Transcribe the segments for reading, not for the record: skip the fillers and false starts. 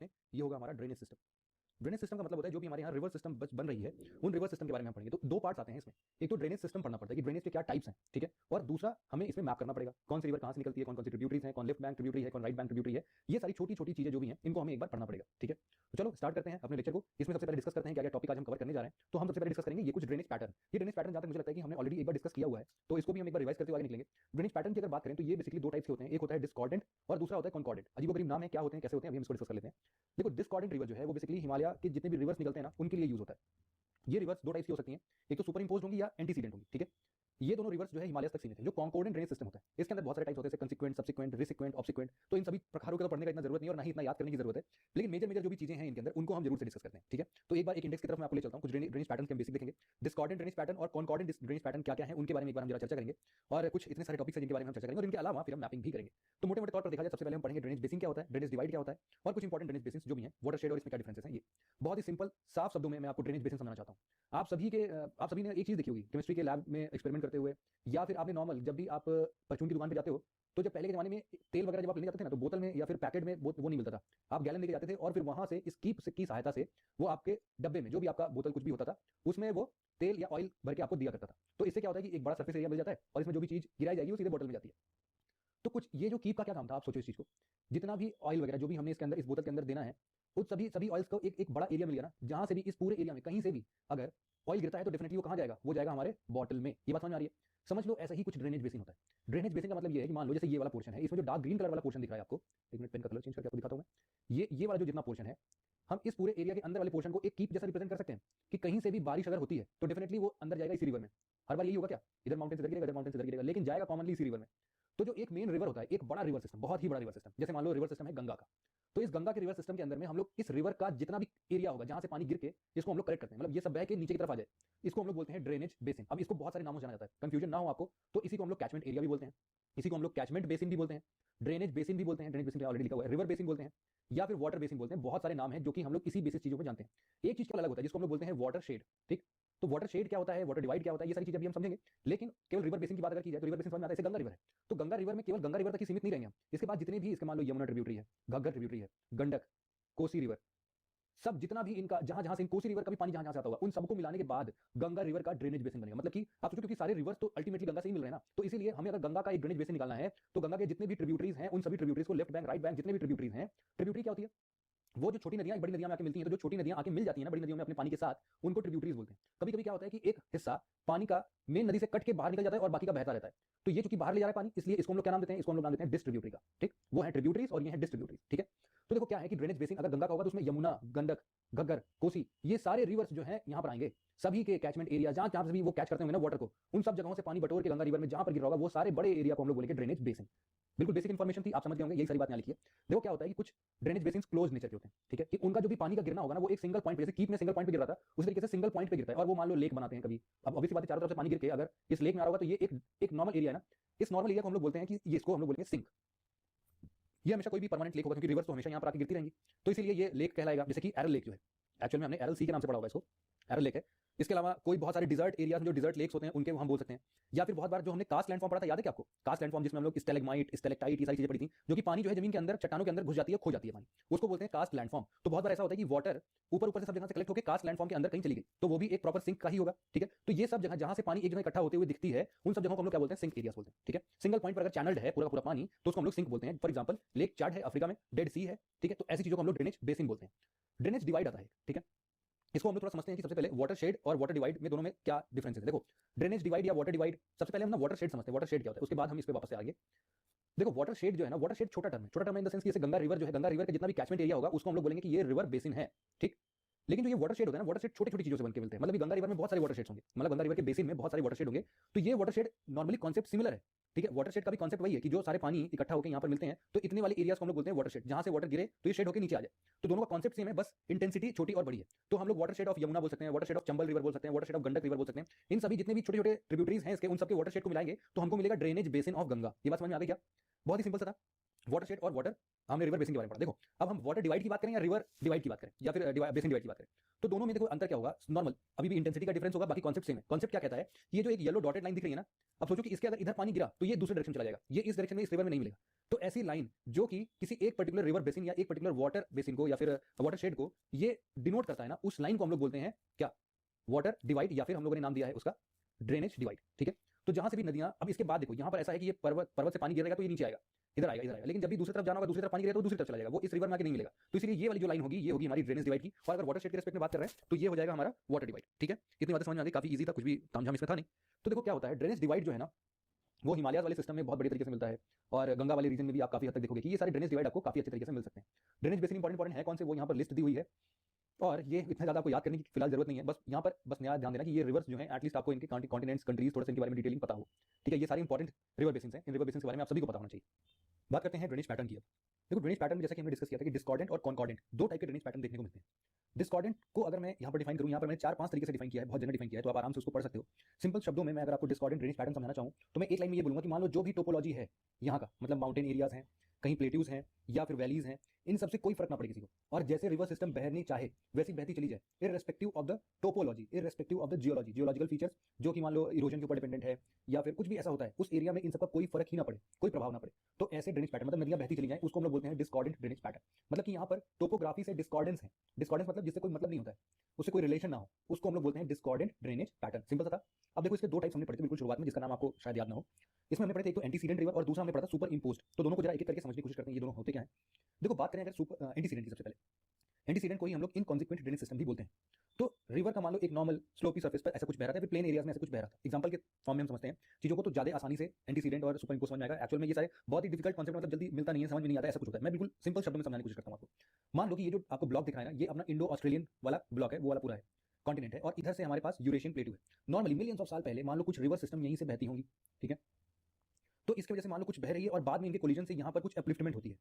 हैं, ये होगा हमारा ड्रेनेज सिस्टम। ड्रेनेज सिस्टम का मतलब होता है जो भी हमारे यहाँ रिवर सिस्टम बन रही है उन रिवर सिस्टम के बारे में हम पढ़ेंगे। तो दो पार्ट्स आते हैं इसमें, एक तो ड्रेनेज सिस्टम पढ़ना पड़ता है कि ड्रेनेज के क्या टाइप्स हैं, ठीक है, और दूसरा हमें इसमें मैप करना पड़ेगा कौन सी रिवर कहाँ से निकलती है, कौन कौन सी ट्रिब्यूटरीज है, कौन लेफ्ट बैंक ट्रिब्यूटरी है, कौन राइट बैंक ट्रिब्यूटरी है, ये सारी छोटी छोटी चीजें जो भी हैं इनको हमें एक बार पढ़ना पड़ेगा, ठीक है। तो चलो स्टार्ट करते हैं अपने लेक्चर को। इसमें सबसे पहले डिस्कस करते हैं क्या क्या टॉपिक आज हम कवर करने जा रहे हैं। तो हम सबसे पहले डिस्कस करेंगे ये कुछ ड्रेनेज पैटर्न। ये ड्रेनेज पैटर्न जहाँ तक मुझे लगता है कि हमने ऑलरेडी एक बार डिस्कस किया हुआ है, तो इसको भी हम एक बार रिवाइज करते हुए आगे निकलेंगे। ड्रेनेज पैटर्न की अगर बात करें तो ये बेसिकली दो टाइप्स के होते हैं, एक होता है डिस्कॉर्डेंट और दूसरा होता है कॉन्कॉर्डेंट। अजीबोगरीब नाम है, क्या होते हैं कैसे होते हैं अभी हम इसको डिस्कस कर लेते हैं। देखो डिस्कॉर्डेंट रिवर जो है वो बेसिकली हिमालय के जितने भी रिवर्स निकलते हैं ना उनके लिए यूज होता है। ये रिवर्स दो टाइप की हो सकती हैं, एक तो सुपर इंपोज्ड होंगी या एंटीसीडेंट होंगी, ठीक है। ये दोनों रिवर्स जो है हिमालय तक सीमित है। जो कॉन्कॉर्डेंट ड्रेनेज सिस्टम होता है इसके अंदर बहुत सारे टाइप्स होते हैं, कंसिक्वेंट, सब्सिक्वेंट, रिसिक्वेंट, ऑब्सिक्वेंट। तो इन सभी प्रकारों को तो पढ़ने का इतना जरूरत नहीं और ना ही इतना याद करने की जरूरत है, लेकिन मेजर मेजर जो भी चीजें हैं इनके अंदर उनको हम जरूर से डिस्कस करते हैं, ठीक है। तो एक बार एक इंडेक्स की तरफ मैं आपको ले चलता हूं, कुछ ड्रेनेज पैटर्न के हम बेसिक देखेंगे। डिस्कॉर्डेंट ड्रेनेज पैटर्न और कॉन्कॉर्डेंट ड्रेनेज पैटर्न क्या क्या है उनके बारे में एक बार हम जरा चर्चा करेंगे, और कुछ इतने सारे टॉपिक्स हैं जिनके बारे में हम चर्चा करेंगे, और इनके अलावा फिर हम मैपिंग भी करेंगे। तो मोटे मोटे तौर पर देखा जाए सबसे पहले हम पढ़ेंगे ड्रेनेज बेसिन क्या होता है, ड्रेनेज डिवाइड क्या होता है, और कुछ इंपॉर्टेंट ड्रेनेज बेसिन जो भी हैं, वाटर शेड और इसमें क्या डिफरेंसेस हैं। ये बहुत ही सिंपल साफ शब्दों में मैं आपको ड्रेनेज बेसिन समझाना चाहता हूं। आप सभी ने एक चीज देखी होगी केमिस्ट्री के लैब में एक्सपेरिमेंट करते हुए, या फिर आपने नॉर्मल जब भी आप परचून की दुकान पे जाते हो तो जब पहले के जमाने में तेल वगैरह जब आप लेने जाते थे ना तो बोतल में या फिर पैकेट में वो नहीं मिलता था, आप गैलन लेके जाते थे और फिर वहां से इस कीप की सहायता से वो आपके डब्बे में जो भी आपका बोतल कुछ भी होता था उसमें वो तेल या ऑयल भर के आपको दिया करता था। तो इससे क्या होता है कि एक बड़ा सरफेस एरिया मिल जाता है और इसमें जो भी चीज गिराई जाएगी वो सीधे बोतल में जाती है। तो कुछ ये जो कीप का क्या काम था, आप सोचो इस चीज को, जितना भी ऑयल वगैरह जो भी हमने इसके अंदर इस बोतल के अंदर देना है उस सभी ऑयल्स को एक बड़ा एरिया मिल गया ना, जहां से भी इस पूरे एरिया में कहीं से भी अगर ऑयल गिरता है तो डेफिनेटली वो कहां जाएगा, वो जाएगा हमारे बॉटल में। ये बात समझ में आ रही है? समझ लो ऐसा ही कुछ ड्रेनेज बेसिन होता है। ड्रेनेज बेसिन का मतलब ये है कि मान लो जैसे ये वाला पोर्शन है, इसमें जो डार्क ग्रीन कलर वाला पोर्शन दिख रहा है आपको, एक मिनट पेन का कलर चेंज करके आपको दिखाता हूं मैं। ये वाला जो जितना पोर्शन है, हम इस पूरे एरिया के अंदर वाले पोर्शन को एक कीप जैसा रिप्रेजेंट कर सकते हैं कि कहीं से भी बारिश अगर होती है तो डेफिनेटली वो अंदर जाएगा इसी रिवर में। हर बार यही होगा क्या, इधर माउंटेन से इधर गिरेगा, इधर माउंटेन से इधर गिरेगा, लेकिन जाएगा कॉमनली इसी रिवर में। तो जो एक मेन रिवर होता है, एक बड़ा रिवर सिस्टम, बहुत ही बड़ा रिवर सिस्टम, जैसे मान लो रिवर सिस्टम है गंगा का, तो इस गंगा के रिवर सिस्टम के अंदर में हम लोग इस रिवर का जितना भी एरिया होगा जहां से पानी गिर के इसको हम लोग कलेक्ट करते हैं, मतलब ये सब बह के नीचे की तरफ आ जाए, इसको हम लोग बोलते हैं ड्रेनेज बेसिन। अब इसको बहुत सारे नामों से जाना जाता है, कंफ्यूजन ना हो आपको, तो इसी को हम लोग कैचमेंट एरिया भी बोलते हैं, इसी को हम लोग कैचमेंट बेसिन भी बोलते हैं, ड्रेनेज बेसिन भी बोलते हैं, ड्रेनेज बेसिन ऑलरेडी लिखा हुआ है, रिवर बेसिन बोलते हैं, या फिर वाटर बेसिन बोलते हैं। बहुत सारे नाम हैं जो कि हम लोग इसी बेसिस चीजों को जानते हैं। एक चीज का अलग होता है जिसको हम लोग बोलते हैं वाटर शेड, ठीक। तो वाटर शेड क्या होता है, वाटर डिवाइड क्या होता है, ये सारी चीजें अभी हम समझेंगे। लेकिन केवल रिवर बेसिन की बात अगर की जाए तो रिवर बेसिन समझ में आता है, जैसे गंगा रिवर है तो गंगा रिवर में केवल गंगा रिवर तक ही सीमित नहीं रहेंगे हम, इसके बाद जितने भी इसके मान लो यमुना ट्रिब्यूटरी है, घग्गर ट्रिब्यूटरी है, गंडक, कोसी रिवर, सब जितना भी इनका जहां जहां से कोसी रिवर का भी पानी जहां जहां से आता होगा उन सबको मिलाने के बाद गंगा रिवर का ड्रेनेज बेसिन बनेगा। मतलब कि आप सोचो क्योंकि सारे रिवर्स तो अल्टीमेटली गंगा से ही मिल रहे हैं ना, तो इसीलिए हमें अगर गंगा का एक ड्रेनेज बेसिन निकालना है तो गंगा के जितने भी ट्रिब्यूटरीज हैं उन सभी ट्रिब्यूटरीज को, लेफ्ट बैंक राइट बैंक जितने भी ट्रिब्यूटरीज हैं, ट्रिब्यूटरी क्या होती है, वो जो छोटी नदियां बड़ी नदियां में आके मिलती हैं, तो जो छोटी नदियां आके मिल जाती हैं ना बड़ी नदियों में अपने पानी के साथ, उनको ट्रिब्यूटरीज बोलते हैं। कभी कभी क्या होता है कि एक हिस्सा पानी का मेन नदी से कट के बाहर निकल जाता है और बाकी का बहता रहता है, तो ये चूंकि बाहर ले जा रहा है पानी, इसलिए इसको हम लोग क्या नाम देते हैं, इसको हम लोग नाम देते हैं डिस्ट्रीब्यूटरी का, ठीक। वो है ट्रिब्यूटरीज और ये है डिस्ट्रीब्यूटरीज, ठीक है। तो देखो क्या है कि ड्रेनेज बेसिन अगर गंगा का होगा तो उसमें यमुना, गंडक, घग्गर, कोसी, ये सारे रिवर्स जो है यहाँ पर आएंगे, सभी के कैचमेंट एरिया जहां जहां से भी वो कैच करते होंगे ना वाटर को, उन सब जगहों से पानी बटोर के गंगा रिवर में जहां पर गिर रहा होगा वो सारे बड़े एरिया को हम लोग बोलेंगे ड्रेनेज बेसिन। बिल्कुल बेसिक इन्फॉर्मेशन थी, आप समझ गए होंगे, यही सारी बात यहाँ लिखी है। देखो क्या होता है कि कुछ ड्रेनेज बेसिन क्लोज नेचर के होते हैं, ठीक है, कि उनका जो भी पानी का गिरना होगा ना वो एक सिंगल पॉइंट पे, जैसे कीप में सिंगल पॉइंट पे गिर रहा था उस तरीके से सिंगल पॉइंट पे गिरता है, और वो मान लो लेक बनाते हैं कभी। अब ऑब्वियसली बात है चारों तरफ से पानी गिर के अगर इस लेक में आ रहा होगा तो ये एक नॉर्मल एरिया है ना, इस नॉर्मल एरिया को हम लोग बोलते हैं कि ये इसको हम लोग बोलेंगे सिंक। ये हमेशा कोई भी परमानेंट लेक होगा क्योंकि रिवर्स तो हमेशा यहाँ पर आके गिरती रहेंगी, तो इसीलिए ये लेक कहलाएगा। जैसे कि एरल लेक जो है, एक्चुअल में हमने एरल सी के नाम से पढ़ा होगा इसको, एरल लेक है। इसके अलावा कोई बहुत सारे डिजर्ट एरिया जो डिजर्ट लेक्स होते हैं उनके हम बोल सकते हैं, या फिर बहुत बार जो हमने कास्ट लैंडफॉर्म पढ़ा था, याद है क्या आपको, कास्ट लैंडफॉर्म जिसमें हम लोग स्टैलेग्माइट, स्टैलेक्टाइट ये सारी चीजें पढ़ी थी, जो कि पानी जो है जमीन के अंदर चट्टानों के अंदर घुस जाती है, खो जाती है पानी, उसको बोलते हैं कास्ट लैंडफॉर्म। तो बहुत बार ऐसा होता है कि वाटर ऊपर ऊपर से सब जगह से कलेक्ट होकर कास्ट लैंडफॉर्म के अंदर कहीं चली गई, तो वो भी एक प्रॉपर सिंक का ही होगा, ठीक है। तो ये सब जगह जहां से पानी एक जगह इकट्ठा होते हुए दिखती है उन सब जगहों को हम लोग क्या बोलते हैं, सिंक एरियाज बोलते हैं, ठीक है। सिंगल पॉइंट पर अगर चैनल्ड है पूरा पूरा पानी तो उसको हम लोग सिंक बोलते हैं। फॉर एग्जांपल लेक चाड है अफ्रीका में, डेड सी है, ठीक है, तो ऐसी चीजों को हम लोग ड्रेनेज बेसिन बोलते हैं। ड्रेनेज डिवाइड आता है, ठीक है, इसको हम लोग थोड़ा समझते हैं कि सबसे पहले वाटर शेड और वाटर डिवाइड में दोनों में क्या डिफरेंस है। देखो ड्रेनेज डिवाइड या वाटर डिवाइड, सबसे पहले हम ना वाटर शेड समझते हैं, वाटर शेड क्या होता है, उसके बाद हम इस पे वापस से आगे। देखो वाटर शेड जो है ना, वाटर शेड छोटा टर्म है इन द सेंस कि जैसे गंगा रिवर जो है, गंगा रिवर का जितना भी कैचमेंट एरिया होगा उसको हम लोग बोलेंगे कि ये रिवर बेसिन है, ठीक। लेकिन जो ये वाटर शेड होता है ना, वाटर शेड छोटी छोटी चीजों से बनके मिलते हैं, मतलब गंगा रिवर में बहुत सारे वाटर शेड्स होंगे, मतलब गंगा रिवर के बेसिन में बहुत सारे वाटर शेड होंगे, तो ये water shade normally concept similar है, ठीक है। वाटर शेड का भी कॉन्सेप्ट वही है कि जो सारे पानी इकट्ठा होकर यहाँ पर मिलते हैं, तो इतने वाले एरियाज को हम लोग बोलते हैं वाटर शेड, जहां से वाटर गिरे तो ये शेड होकर नीचे आ जाए, तो दोनों का कॉन्सेप्ट सेम है, बस इंटेंसिटी छोटी और बड़ी है। तो हम लोग वाटर शेड ऑफ यमुना बोल सकते हैं, water shade of Chambal river बोल सकते हैं, water shade of Gandak river बोल सकते हैं। इन सभी जितने भी छोटे छोटे ट्रिब्यूटरीज हैं इसके, उन सबके वाटर शेड को मिलाएंगे तो हमको मिलेगा ड्रेनेज बेसिन ऑफ गंगा। ये बात समझ में आ गई क्या? बहुत ही सिंपल सा था। वाटरशेड और वाटर, हमने रिवर बेसिन के बारे में पढ़ा। देखो अब हम वाटर डिवाइड की बात करें या रिवर डिवाइड की बात करें या फिर बेसिन डिवाइड की बात करें, तो दोनों में देखो अंतर क्या होगा, नॉर्मल अभी भी इंटेंसिटी का डिफरेंस होगा, बाकी कॉन्सेप्ट सेम है। कॉन्सेप्ट क्या कहता है कि ये जो एक येलो डॉटेड लाइन दिख रही है ना, अब सोचो कि इसके अगर इधर पानी गिरा तो ये दूसरे डायरेक्शन चला जाएगा, ये इस डायरेक्शन में इस रिवर में नहीं मिलेगा। तो ऐसी लाइन जो कि किसी एक पर्टिकुलर रिवर बेसिन या एक पर्टिकुलर वाटर बेसिन को या फिर वाटरशेड को ये डिनोट करता है ना, उस लाइन को हम लोग बोलते हैं क्या, वाटर डिवाइड, या फिर हम लोगों ने नाम दिया है उसका ड्रेनेज डिवाइड। ठीक है, तो जहां से भी नदियां, अब इसके बाद देखो यहाँ पर ऐसा है कि ये पर्वत से पानी गिरेगा तो ये नीचे आएगा, इधर आएगा, इधर आएगा, लेकिन जब भी दूसरी तरफ जाना होगा, दूसरी तरफ पानी गिरेगा तो दूसरी तरफ चला जाएगा, वो इस रिवर में आके नहीं मिलेगा। तो इसलिए ये वाली जो लाइन होगी ये होगी हमारी ड्रेनेज डिवाइड की। और अगर वाटरशेड के रिस्पेक्ट में बात कर रहे हैं तो ये हो जाएगा हमारा वाटर डिवाइड। ठीक है, इतनी बातें समझ में आ गई, काफी ईजी था, कुछ भी तामझाम इसमें था नहीं। तो देखो क्या होता है, ड्रेनेज डिवाइड जो है ना वो हिमालय वाले सिस्टम में बहुत बड़ी तरीके से मिलता है, और गंगा वाले रीजन में भी आप काफी हद तक देखोगे कि ये सारे ड्रेनेज डिवाइड आपको काफी अच्छे तरीके से मिल सकते हैं। ड्रेनेज बेसिन इंपॉर्टेंट है कौन से, वो यहाँ पर लिस्ट दी हुई है, और ये इतना ज्यादा आपको याद करने की फिलहाल जरूरत नहीं है। बस यहाँ पर बस नया ध्यान देना कि ये रिवर्स जो है एटलीस्ट आपको इनके कॉन्टिनेंट्स, कंट्रीज, थोड़ा सा इनके बारे में डिटेलिंग पता हो। ठीक है, ये सारे इंपॉर्टेंट रिवर बेसिन हैं, इन रिवर बेसिन के बारे में आप सभी को पता होना चाहिए। बात करते हैं ड्रेनेज पैटर्न की। अब देखो ड्रेनेज पैटर्न में जैसे कि हमने डिस्कस किया था कि डिस्कॉर्डेंट और कॉन्कॉर्डेंट दो टाइप के ड्रेनेज पैटर्न देखने को मिलते हैं। डिस्कॉर्डेंट को अगर मैं यहाँ पर डिफाइन करूँ, यहाँ पर मैंने 4-5 तरीके से डिफाइन किया है, बहुत जनरल डिफाइन किया है, तो आप आराम से उसको पढ़ सकते हो। सिंपल शब्दों में मैं अगर आपको डिस्कॉर्डेंट ड्रेनेज पैटर्न समझाना चाहूँ तो मैं एक लाइन में ये बोलूंगा कि मान लो जो भी टोपोलॉजी है यहाँ का, मतलब माउंटेन एरियाज हैं, कहीं प्लेट्यूज हैं या फिर वैलीज हैं, इन सबसे कोई फर्क ना पड़े किसी को, और जैसे रिवर सिस्टम बहनी चाहे वैसी बहती चली जाए, irrespective of the topology, irrespective of the geology, geological features जो कि मान लो इरोजन के ऊपर डिपेंडेंट है या फिर कुछ भी ऐसा होता है उस एरिया में, इन सबका कोई फर्क ही ना पड़े, कोई प्रभाव ना पड़े, तो ऐसे ड्रेनेज पैटर्न मतलब नदियां बहती चली जाए उसको हम लोग बोलते हैं डिस्कॉर्डेंट ड्रेनेज पैटर्न। मतलब कि यहाँ पर टोपोग्राफी से डिस्कॉर्डेंस है, डिस्कॉर्डेंस मतलब जिससे कोई मतलब नहीं होता है, उससे कोई रिलेशन ना हो, उसको हम लोग बोलते हैं डिस्कॉर्डेंट ड्रेनेज पैटर्न। सिंपल सा था। अब देखो इसके दो टाइप्स हमने पढ़े थे बिल्कुल शुरुआत में, जिसका नाम आपको शायद याद ना हो। इसमें हमने पढ़े थे एक तो एंटीसीडेंट रिवर और दूसरा हमने पढ़ा था सुपर इम्पोज्ड। तो दोनों को जरा एक एक करके समझने की कोशिश करते हैं ये दोनों होते क्या हैं। देखो बात करें अगर सुपर एंटीसीडेंट की, सबसे पहले एंटीसीडेंट को ही हम लोग इनकॉन्सिक्वेंट ड्रेनेज सिस्टम भी बोलते हैं। तो रिवर का मान लो एक नॉर्मल स्लोपी सरफेस पर ऐसा कुछ बह रहा था, फिर प्लेन एरियाज में ऐसा कुछ बह रहा था, एग्जांपल के फॉर्म में हम समझते हैं चीजों को, तो ज्यादा आसानी से एंटीसीडेंट और सुपर इम्पोज समझ में आएगा। एक्चुअल में ये सारे बहुत ही डिफिकल्ट कॉन्सेप्ट, मतलब जल्दी मिलता नहीं है, समझ में नहीं आता, ऐसा कुछ होता है। मैं बिल्कुल सिंपल शब्दों में समझाने की कोशिश करता हूँ आपको। मान लो कि ये जो आपको ब्लॉक दिख रहा है ना, ये अपना इंडो ऑस्ट्रेलियन वाला ब्लॉक है, वो वाला पूरा है कॉन्टिनेंट है, और इधर से हमारे पास यूरेशियन प्लेटू है। नॉर्मली मिलियंस ऑफ साल पहले मान लो कुछ रिवर सिस्टम यहीं से बहती होंगी, ठीक है, तो इसकी वजह से मान लो कुछ बह रही है और बाद में इनके कोलिजन से यहाँ पर कुछ अपलिफ्टमेंट होती है।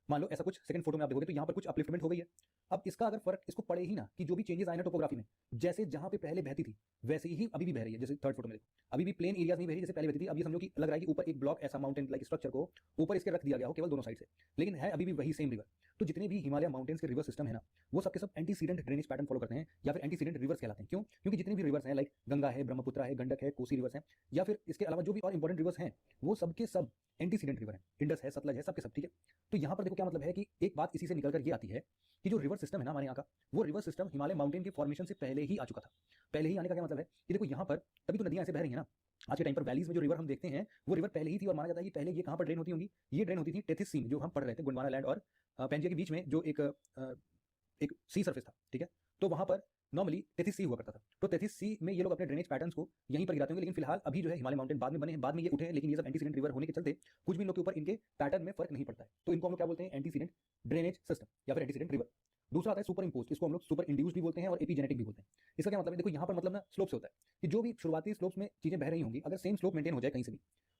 मान लो ऐसा कुछ सेकंड फोटो में आप देखोगे तो यहाँ पर कुछ अपलिफ्टमेंट हो गई है। अब इसका अगर फर्क इसको पड़े ही ना कि जो भी चेंजेस आए ना टोपोग्राफी में, जैसे जहाँ पे पहले बहती थी वैसे ही अभी भी बह रही है। जैसे थर्ड फोटो में देखो, अभी भी प्लेन एरियाज नहीं बह रही जैसे पहले बहती थी। अब ये समझो कि लग रहा है कि ऊपर एक ब्लॉक ऐसा माउंटेन लाइक स्ट्रक्चर को ऊपर इसके रख दिया गया हो केवल दोनों साइड से, लेकिन है अभी भी वही सेम रिवर। तो जितने भी हिमालय माउंटेन्स के रिवर सिस्टम है ना, वो सबके सब एंटीसीडेंट ड्रेनेज पैटर्न फॉलो करते हैं या फिर एंटीसीडेंट रिवर्स कहलाते हैं। क्यों? क्योंकि जितने भी रिवर्स हैं लाइक गंगा है, ब्रह्मपुत्र है, गंडक है, कोसी रिवर्स हैं, या फिर इसके अलावा जो भी और इंपॉर्टेंट रिवर्स हैं वो सबके सब एंटीसीडेंट रिवर है। इंडस है, सतलज है, सबके सब, ठीक है। तो यहाँ पर देखो क्या मतलब है कि एक बात इसी से निकल कर ये आती है कि जो रिवर सिस्टम है ना हमारे यहाँ का, वो रिवर सिस्टम हिमालय माउंटेन के फॉर्मेशन से पहले ही आ चुका था। पहले ही आने का क्या मतलब है कि देखो यहाँ पर तभी तो नदियां ऐसे बह रही हैं ना। आज के टाइम पर वैलीज में जो रिवर हम देखते हैं वो रिवर पहले ही थी, और माना जाता है कि पहले ये कहाँ पर ड्रेन होती होंगी, ये ड्रेन होती थी टेथिस सी में, जो हम पढ़ रहे थे गोंडवाना लैंड और पेंजिया के बीच में जो एक सी सरफेस था, ठीक है। तो वहाँ पर नॉर्मली टेथिस सी हुआ करता था। तो टेथिस सी में ये लोग अपने ड्रेनेज पैटर्न्स को यहीं पर गिराते होंगे, लेकिन फिलहाल अभी जो है हिमालय माउंटेन बाद में बने हैं, बाद में ये उठे हैं, लेकिन ये सब एंटीसीडेंट रिवर होने के चलते कुछ भी इन लोग के ऊपर इनके पैटर्न में फर्क नहीं पड़ता है। तो इनको हम लोग क्या बोलते हैं, एंटीसीडेंट ड्रेनेज सिस्टम या फिर एंटीसीडेंट रिवर। दूसरा आता है सुपर इम्पोज, इसको हम लोग सुपर इंड्यूस्ड भी बोलते हैं और एपीजेनेटिक भी बोलते हैं। इसका क्या मतलब है, देखो यहाँ पर मतलब ना स्लोप से होता है कि जो भी शुरुआती स्लोप्स में चीजें बह रही होंगी, अगर सेम स्लोप मेंटेन हो जाए कहीं से भी,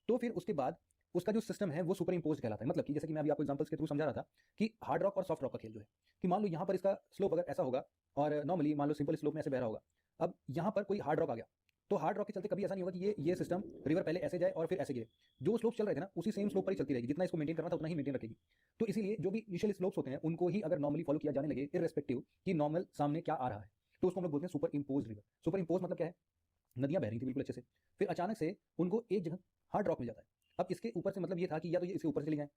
तो फिर उसके बाद उसका जो सिस्टम है वो सुपर इम्पोज कहलाता है। मतलब कि जैसे कि मैं अभी आपको एग्जांपल्स के थ्रू समझा रहा था कि हार्ड रॉक और सॉफ्ट रॉक का खेल जो है, कि मान लो यहाँ पर इसका स्लोप अगर ऐसा होगा और नॉर्मली मान लो सिंपल स्लोप में ऐसे बह रहा होगा, अब यहाँ पर कोई हार्ड रॉक आ गया, तो हार्ड रॉक के चलते कभी ऐसा नहीं होगा कि ये सिस्टम रिवर पहले ऐसे जाए और फिर ऐसे गिरे। जो स्लोप चल रहे थे ना उसी सेम स्लोप पर ही चलती रहेगी, जितना इसको मेंटेन करना था उतना ही मेंटेन रखेगी। तो इसीलिए जो भी इनिशियल स्लोप्स होते हैं उनको ही अगर नॉर्मली फॉलो किया जाने लगे, इररेस्पेक्टिव कि नॉर्मल सामने क्या आ रहा है, तो उसको हम लोग बोलते हैं super impose river. Super impose मतलब क्या है, नदियां बह रही थी बिल्कुल अच्छे से, फिर अचानक से उनको एक जगह हार्ड रॉक मिल जाता है। अब इसके ऊपर से मतलब ये था कि या तो ये इसके ऊपर चले जाए,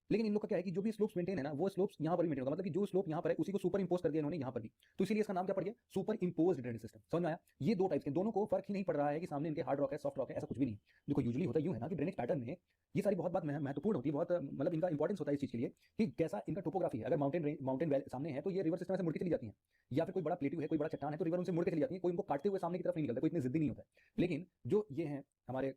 लेकिन इन लोग का क्या है कि जो भी स्लोप्स मेंटेन है ना वो स्लोप्स यहाँ पर भी मेंटेन होगा। मतलब कि जो स्लोप यहाँ पर है उसी को सुपर इम्पोज कर दिया इन्होंने यहाँ पर भी, तो इसीलिए इसका नाम क्या पड़ गया, सुपर इम्पोज ड्रेनेज सिस्टम। समझ में आया? ये दो टाइप्स के, दोनों को फर्क ही नहीं पड़ रहा है कि सामने इनके हार्ड रॉक है, सॉफ्ट रॉक है, ऐसा कुछ भी नहीं। देखो यूजुअली होता यूं है ना कि ड्रेनेज पैटर्न में ये सारी बहुत बात महत्वपूर्ण होती है, बहुत मतलब इनका इंपॉर्टेंस होता है इस चीज के लिए कि कैसा इनका टोपोग्राफी है। अगर माउंटेन सामने है तो ये रिवर सिस्टम से मुड़ के चली जाती है, या फिर कोई बड़ा प्लेट्यू है, कोई बड़ा चट्टान है तो रिवर उनसे मुड़ के चली जाती है, कोई इनको काटते हुए सामने की तरफ नहीं निकलता, कोई इतनी जिद्दी नहीं होता है। लेकिन जो ये है हमारे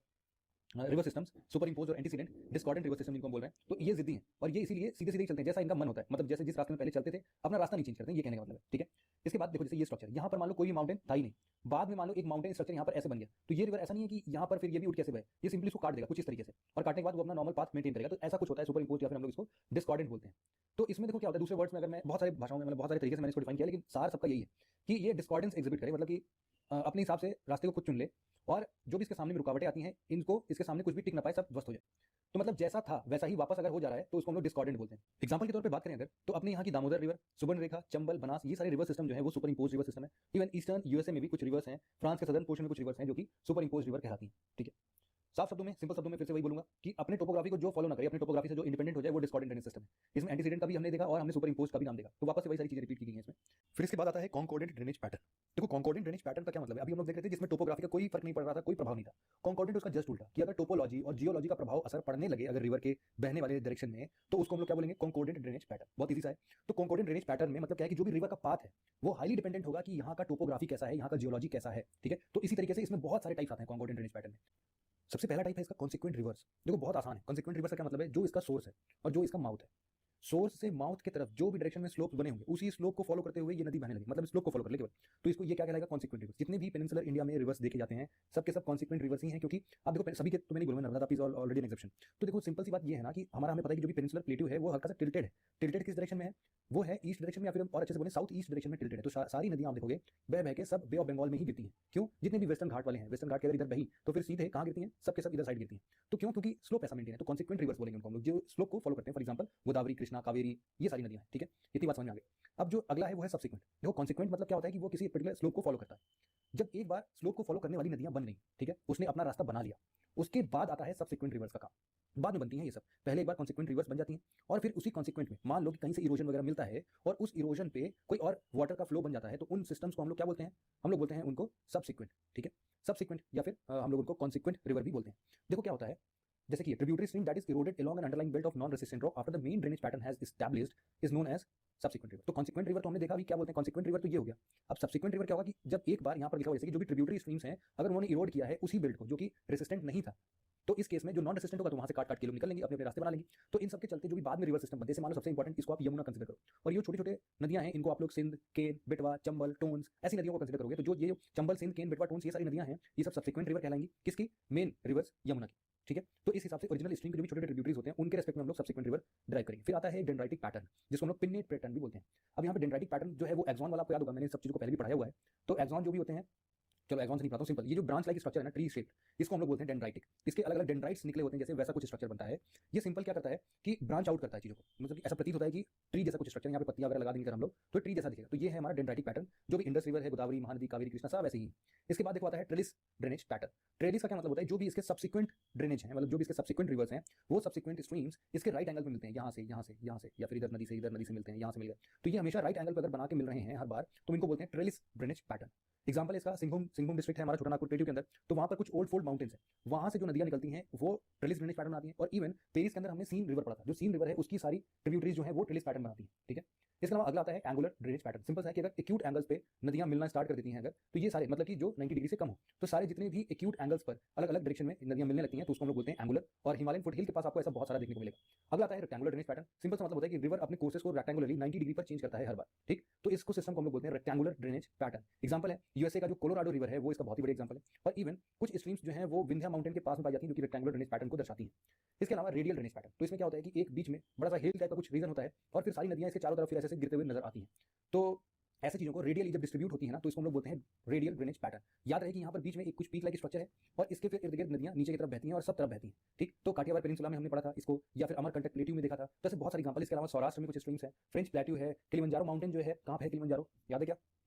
रिवर सिस्टम्स, सुपर इम्पोज और एंटीसीडेंट डिस्कॉर्डेंट रिवर सिस्टम इनको हम बोल रहे हैं, तो ये जिद्दी हैं और ये इसीलिए सीधे सीधे चलते हैं जैसा इनका मन होता है। मतलब जैसे जिस रास्ते में पहले चलते थे अपना रास्ता नहीं चेंज करते, ये कहने का मतलब है, ठीक है। इसके बाद देखो जैसे ये स्ट्रक्चर यहाँ पर मान लो कोई भी माउंटेन था ही नहीं, बाद में मान लो एक माउंटेन स्ट्रक्चर यहाँ पर ऐसे बन गया, तो ये रिवर ऐसा नहीं है कि यहाँ पर फिर ये भी उठ कैसे बहे, ये सिंपली इसको काट देगा कुछ इस तरीके से, और काटने के बाद वो अपना नॉर्मल पाथ मेंटेन करेगा। तो ऐसा कुछ होता है सुपर इम्पोज या फिर हम लोग इसको डिस्कॉर्डेंट बोलते हैं। तो इसमें देखो क्या होता है, दूसरे वर्ड्स में अगर मैं बहुत सारे भाषाओं में मतलब बहुत सारे तरीके से मैंने इसको डिफाइन किया, लेकिन सार सबका यही है कि ये डिस्कॉर्डेंस एग्जिबिट करे, मतलब कि अपने हिसाब से रास्ते को खुद चुन ले और जो भी इसके सामने में रुकावटें आती हैं इनको इसके सामने कुछ भी टिक ना पाए, सब ध्वस्त हो जाए। तो मतलब जैसा था वैसा ही वापस अगर हो जा रहा है तो उसको हम लोग डिस्कॉर्डेंट बोलते हैं। एग्जांपल के तौर पे बात करें अगर, तो अपने यहाँ की दामोदर रिवर, सुबर्णरेखा, चंबल, बनास, ये सारे रिवर सिस्टम जो है वो सुपर इंपोज रिवर सिस्टम है। इवन ईस्टर्न यूएसए में भी कुछ रिवर्स हैं, फ्रांस के सदर्न पोर्शन में कुछ रिवर्स हैं जो कि सुपर इंपोज रिवर कहलाती हैं। ठीक है, साफ शब्दों में, सिंपल शब्दों में फिर से वही बोलूंगा कि अपने टोपोग्राफी को जो फॉलो ना करे, अपने टोपोग्राफी से जो इंडिपेंडेंट हो जाए, वो डिस्कॉर्डेंट ड्रेनेज सिस्टम है। इसमें एंटीसीडेंट का भी हमने देखा और हमने सुपर इंपोज का भी नाम देखा, तो वापस से वही सारी चीजें रिपीट की गई हैं इसमें। फिर इसके बाद आता है कॉन्कॉर्डेंट ड्रेनेज पैटर्न। देखो कॉन्कॉर्डेंट ड्रेनेज पैटर्न का क्या मतलब है, अभी हम लोग देख रहे थे जिसमें टोपोग्राफी का कोई फर्क नहीं पड़ रहा था, कोई प्रभाव नहीं था। कॉन्कॉर्डेंट उसका जस्ट उल्टा, कि अगर टोपोलॉजी और जियोलॉजी का प्रभाव असर पड़ने लगे अगर रिवर के बहने वाले डायरेक्शन में, तो उसको हम लोग क्या बोलेंगे, कॉन्कॉर्डेंट ड्रेनेज पैटर्न। बहुत ईजी सा है। तो कॉन्कॉर्डेंट ड्रेनेज पैटर्न में मतलब क्या है कि जो भी रिवर का पाथ है वो हाईली डिपेंडेंट होगा कि यहाँ का टोपोग्राफी कैसा है, यहाँ का जियोलॉजी कैसा है। ठीक है, तो इसी तरीके से इसमें बहुत सारे टाइप्स आते हैं कॉन्कॉर्डेंट ड्रेनेज पैटर्न में। सबसे पहला टाइप है इसका कॉन्सिक्वेंट रिवर्स। देखो बहुत आसान है, कॉन्सिक्वेंट रिवर्स का क्या मतलब है, जो इसका सोर्स है और जो इसका माउथ है, सोर्स से माउथ की तरफ जो भी डायरेक्शन में स्लोप बने होंगे उसी स्लोप को फॉलो करते हुए ये नदी बहने लगी, मतलब स्लोप को फॉलो कर ले केवल, तो इसको ये क्या कहलाएगा, कॉन्सिक्वेंट रिवर्स। जितने भी पेनिनसुलर इंडिया में रिवर्स देखे जाते हैं सब के सब कॉन्सिक्वेंट रिवर्स ही हैं, क्योंकि आप देखो सभी के तो मैं नहीं बोलूंगा, Narmada is already an exception. तो देखो सिंपल सी बात ये है ना कि हमें पता है कि जो भी पेनिनसुलर प्लेट्यू है वो हल्का सा टिल्टेड है। टिल्टेड किस डायरेक्शन में है, वो है ईस्ट डायरेक्शन में, या फिर हम और अच्छे से बोले साउथ ईस्ट डायरेक्शन में टिल्टेड है। तो सारी नदियां आप देखोगे बह बह के सब बे ऑफ बंगाल में ही गिरती हैं। क्यों, जितने भी वेस्टर्न घाट वाले हैं, वेस्टर्न घाट के अगर इधर बही तो फिर सीधे कहाँ गिरती हैं, सबके सब इधर साइड गिरती हैं। तो क्यों, क्योंकि स्लोप ऐसा मेंटेन है। तो कॉन्सिक्वेंट रिवर्स बोलेंगे उनको हम लोग, जो स्लोप को फॉलो करते हैं। फॉर एग्जांपल गोदावरी, कृष्णा, कावेरी, ये सारी नदियां हैं। ठीक है, इतनी बात समझ में आ गई। अब जो अगला है वो है सब्सिक्वेंट। देखो कॉन्सिक्वेंट मतलब क्या होता है कि वो किसी पर्टिकुलर स्लोप को फॉलो करता है। जब एक बार स्लोप को फॉलो करने वाली नदियां बन गई, ठीक है, उसने अपना रास्ता बना लिया, उसके बाद आता है सब्सिक्वेंट रिवर्स का काम। बाद में बनती हैं ये सब, पहले एक बार कॉन्सिक्वेंट रिवर्स बन जाती हैं और फिर उसी कॉन्सिक्वेंट में मान लो कि कहीं से इरोजन वगैरह मिलता है और उस इरोजन पे कोई और वाटर का फ्लो बन जाता है, तो उन सिस्टम्स को हम लोग क्या बोलते हैं, हम लोग बोलते हैं उनको सब्सिक्वेंट। ठीक है, सब्सिक्वेंट या फिर हम लोग उनको कॉन्सिक्वेंट रिवर भी बोलते हैं। देखो क्या होता है, जैसे कि tributary stream that is eroded along an underlying belt of non-resistant rock after the main drainage pattern has established is known as subsequent river. तो कॉन्सिक्वेंट रिवर तो हमने देखा अभी क्या बोलते हैं, कॉन्सिक्वेंट रिवर तो ये हो गया। अब सब्सिक्वेंट रिवर क्या होगा कि जब एक बार यहाँ पर लिखा हुआ जैसे कि जो भी ट्रिब्यूटरी स्ट्रीम्स हैं अगर उन्होंने इरोड किया है उसी बेल्ट को जो कि रेसिस्टेंट नहीं था, तो इस केस में जो नॉन रेसिस्टेंट होगा तो वहां से काट काट के लोग निकल लेंगे, अपने अपने रास्ते बना लेंगे। तो इन सबके चलते जो भी बाद में रिवर सिस्टम बनते हैं, मान लो सबसे इंपॉर्टेंट इसको आप यमुना कंसीडर करो, और ये छोटे छोटे नदियां हैं इनको आप लोग सिंध, केन, बेटवा, चंबल, टोन्स ऐसी नदियों को कंसीडर करोगे, तो जो ये चंबल, सिंध, केन, बेटवा, टोन्स ये सारी नदियां हैं ये सब सब्सिक्वेंट रिवर कहलाएंगी। किसकी, मेन रिवर्स यमुना की। ठीक है, तो इस हिसाब से ओरिजिनल स्ट्रीम के जो भी छोटे छोटे ट्रिब्यूटरीज होते हैं उनके रेस्पेक्ट में हम लोग सब्सिक्वेंट रिवर ड्राइव करेंगे। फिर आता है डेंड्राइटिक पैटर्न, जिसको हम लोग पिन्नेट पैटर्न भी बोलते हैं। अब यहाँ पे डेंड्राइटिक पैटर्न जो है वो एक्सॉन वाला आपको याद होगा, मैंने सब चीजों को पहले भी पढ़ाया हुआ है। तो एक्सॉन जो भी होते हैं, चलो एक्सॉन से नहीं पढ़ाता हूँ, सिंपल ये जो ब्रांच लाइक स्ट्रक्चर है ना, ट्री शेप, इसको हम लोग बोलते हैं डेंड्राइटिक। इसके अलग अलग डेंड्राइट्स निकले होते हैं, जैसे वैसा कुछ स्ट्रक्चर बनता है। ये सिंपल क्या करता है कि ब्रांच आउट करता है चीजों को, मतलब कि ऐसा प्रतीत होता है कि ट्री जैसा कुछ स्ट्रक्चर, यहाँ पे पत्तियां वगैरह लगा देंगे हम लोग तो ट्री जैसा दिखेगा। तो ये है हमारा डेंड्राइटिक पैटर्न, जो भी इंडस रिवर है, गोदावरी, महानदी, कावेरी, कृष्णा सब ऐसे ही। इसके बाद देखो आता है ट्रेलिस ड्रेनेज पैटर्न। ट्रेलिस का क्या मतलब होता है, जो भी इसके सब्सिक्वेंट ड्रेनेज है, मतलब जो भी इसके सब्सिक्वेंट रिवर्स हैं, वो सब्सिक्वेंट स्ट्रीम्स इसके राइट एंगल पे मिलते हैं, यहाँ से यहाँ से यहाँ से, या फिर इधर नदी से मिलते हैं, यहाँ से मिल गए, तो ये हमेशा राइट एंगल पर अगर बना के मिल रहे हैं हर बार, तो इनको बोलते हैं ट्रेलिस ड्रेनेज पैटर्न। एग्जाम्पल इसका सिंघभूम डिस्ट्रिक्ट है हमारा, छोटा नागपुर प्लेट्यू के अंदर, तो वहाँ पर कुछ ओल्ड फोल्ड माउंटेन्स है, वहाँ से जो नदियाँ निकलती हैं वो ट्रेलिस ड्रेनेज पैटर्न बनाती हैं। और इवन पेरिस के अंदर हमने सीन रिवर पढ़ा था, जो सीन रिवर है उसकी सारी ट्रिब्यूटरीज जो है वो ट्रेलिस पैटर्न बनाती है। ठीक है, इसके अलावा अगला आता है एंगुलर ड्रेनेज पैटर्न। सिंपल है कि अगर एक्यूट एंगल्स पे नदियां मिलना स्टार्ट कर देती हैं अगर, तो ये सारे मतलब कि जो 90 डिग्री से कम हो, तो सारे जितने भी एक्यूट एंगल्स पर अलग अलग डायरेक्शन में नदियां मिलने लगती हैं, तो उसको हम लोग बोलते हैं एंगुलर। और हिमालयन फुटहिल के पास आपको ऐसा बहुत सारा देखने को मिलेगा। अगला आता है रेक्टेंगुलर ड्रेनेज पैटर्न। सिंपल सा मतलब होता है कि रिवर अपने कोर्सेस को रेक्टेंगुलरली 90 डिग्री पर चेंज करता है हर बार। ठीक, तो इसको सिस्टम को हम लोग बोलते हैं रेक्टेंगुलर ड्रेनेज पैटर्न। एग्जांपल है यूएसए का जो कोलोराडो रिवर है, वो इसका बहुत ही बड़ा एग्जांपल है। और इवन कुछ स्ट्रीम्स जो है वो विंध्या माउंटेन के पास में पाई जाती है, जो कि रेक्टेंगुलर ड्रेनेज पैटर्न को दर्शाती है। इसके अलावा रेडियल ड्रेनेज पैटर्न, तो इसमें क्या होता है कि एक बीच में बड़ा सा हिल टाइप का कुछ रीजन होता है और फिर सारी नदियां इसके चारों तरफ फिर ऐसे गिरते हुए नजर आती हैं। तो ऐसी चीजों को रेडियली जब डिस्ट्रीब्यूट होती है ना, तो इसको हम लोग बोलते हैं रेडियल ड्रेनेज पैटर्न। याद रहे कि यहाँ पर बीच में एक कुछ पीक लाइक स्ट्रक्चर है और इसके फिर इर्द गिर्द नदियां नीचे की तरफ बहती हैं और सब तरफ बहती हैं। ठीक, तो काठियावाड़ पेनिनसुला में हमने पढ़ा था इसको, या फिर अमरकंटक प्लेट्यू में देखा था। तो ऐसे बहुत सारी एग्जांपल। इसके अलावा सौराष्ट्र में कुछ स्ट्रीम्स है, फ्रेंच प्लेट्यू है, किलिमंजारो माउंटेन जो है, कहाँ है किलिमंजारो, याद है क्या,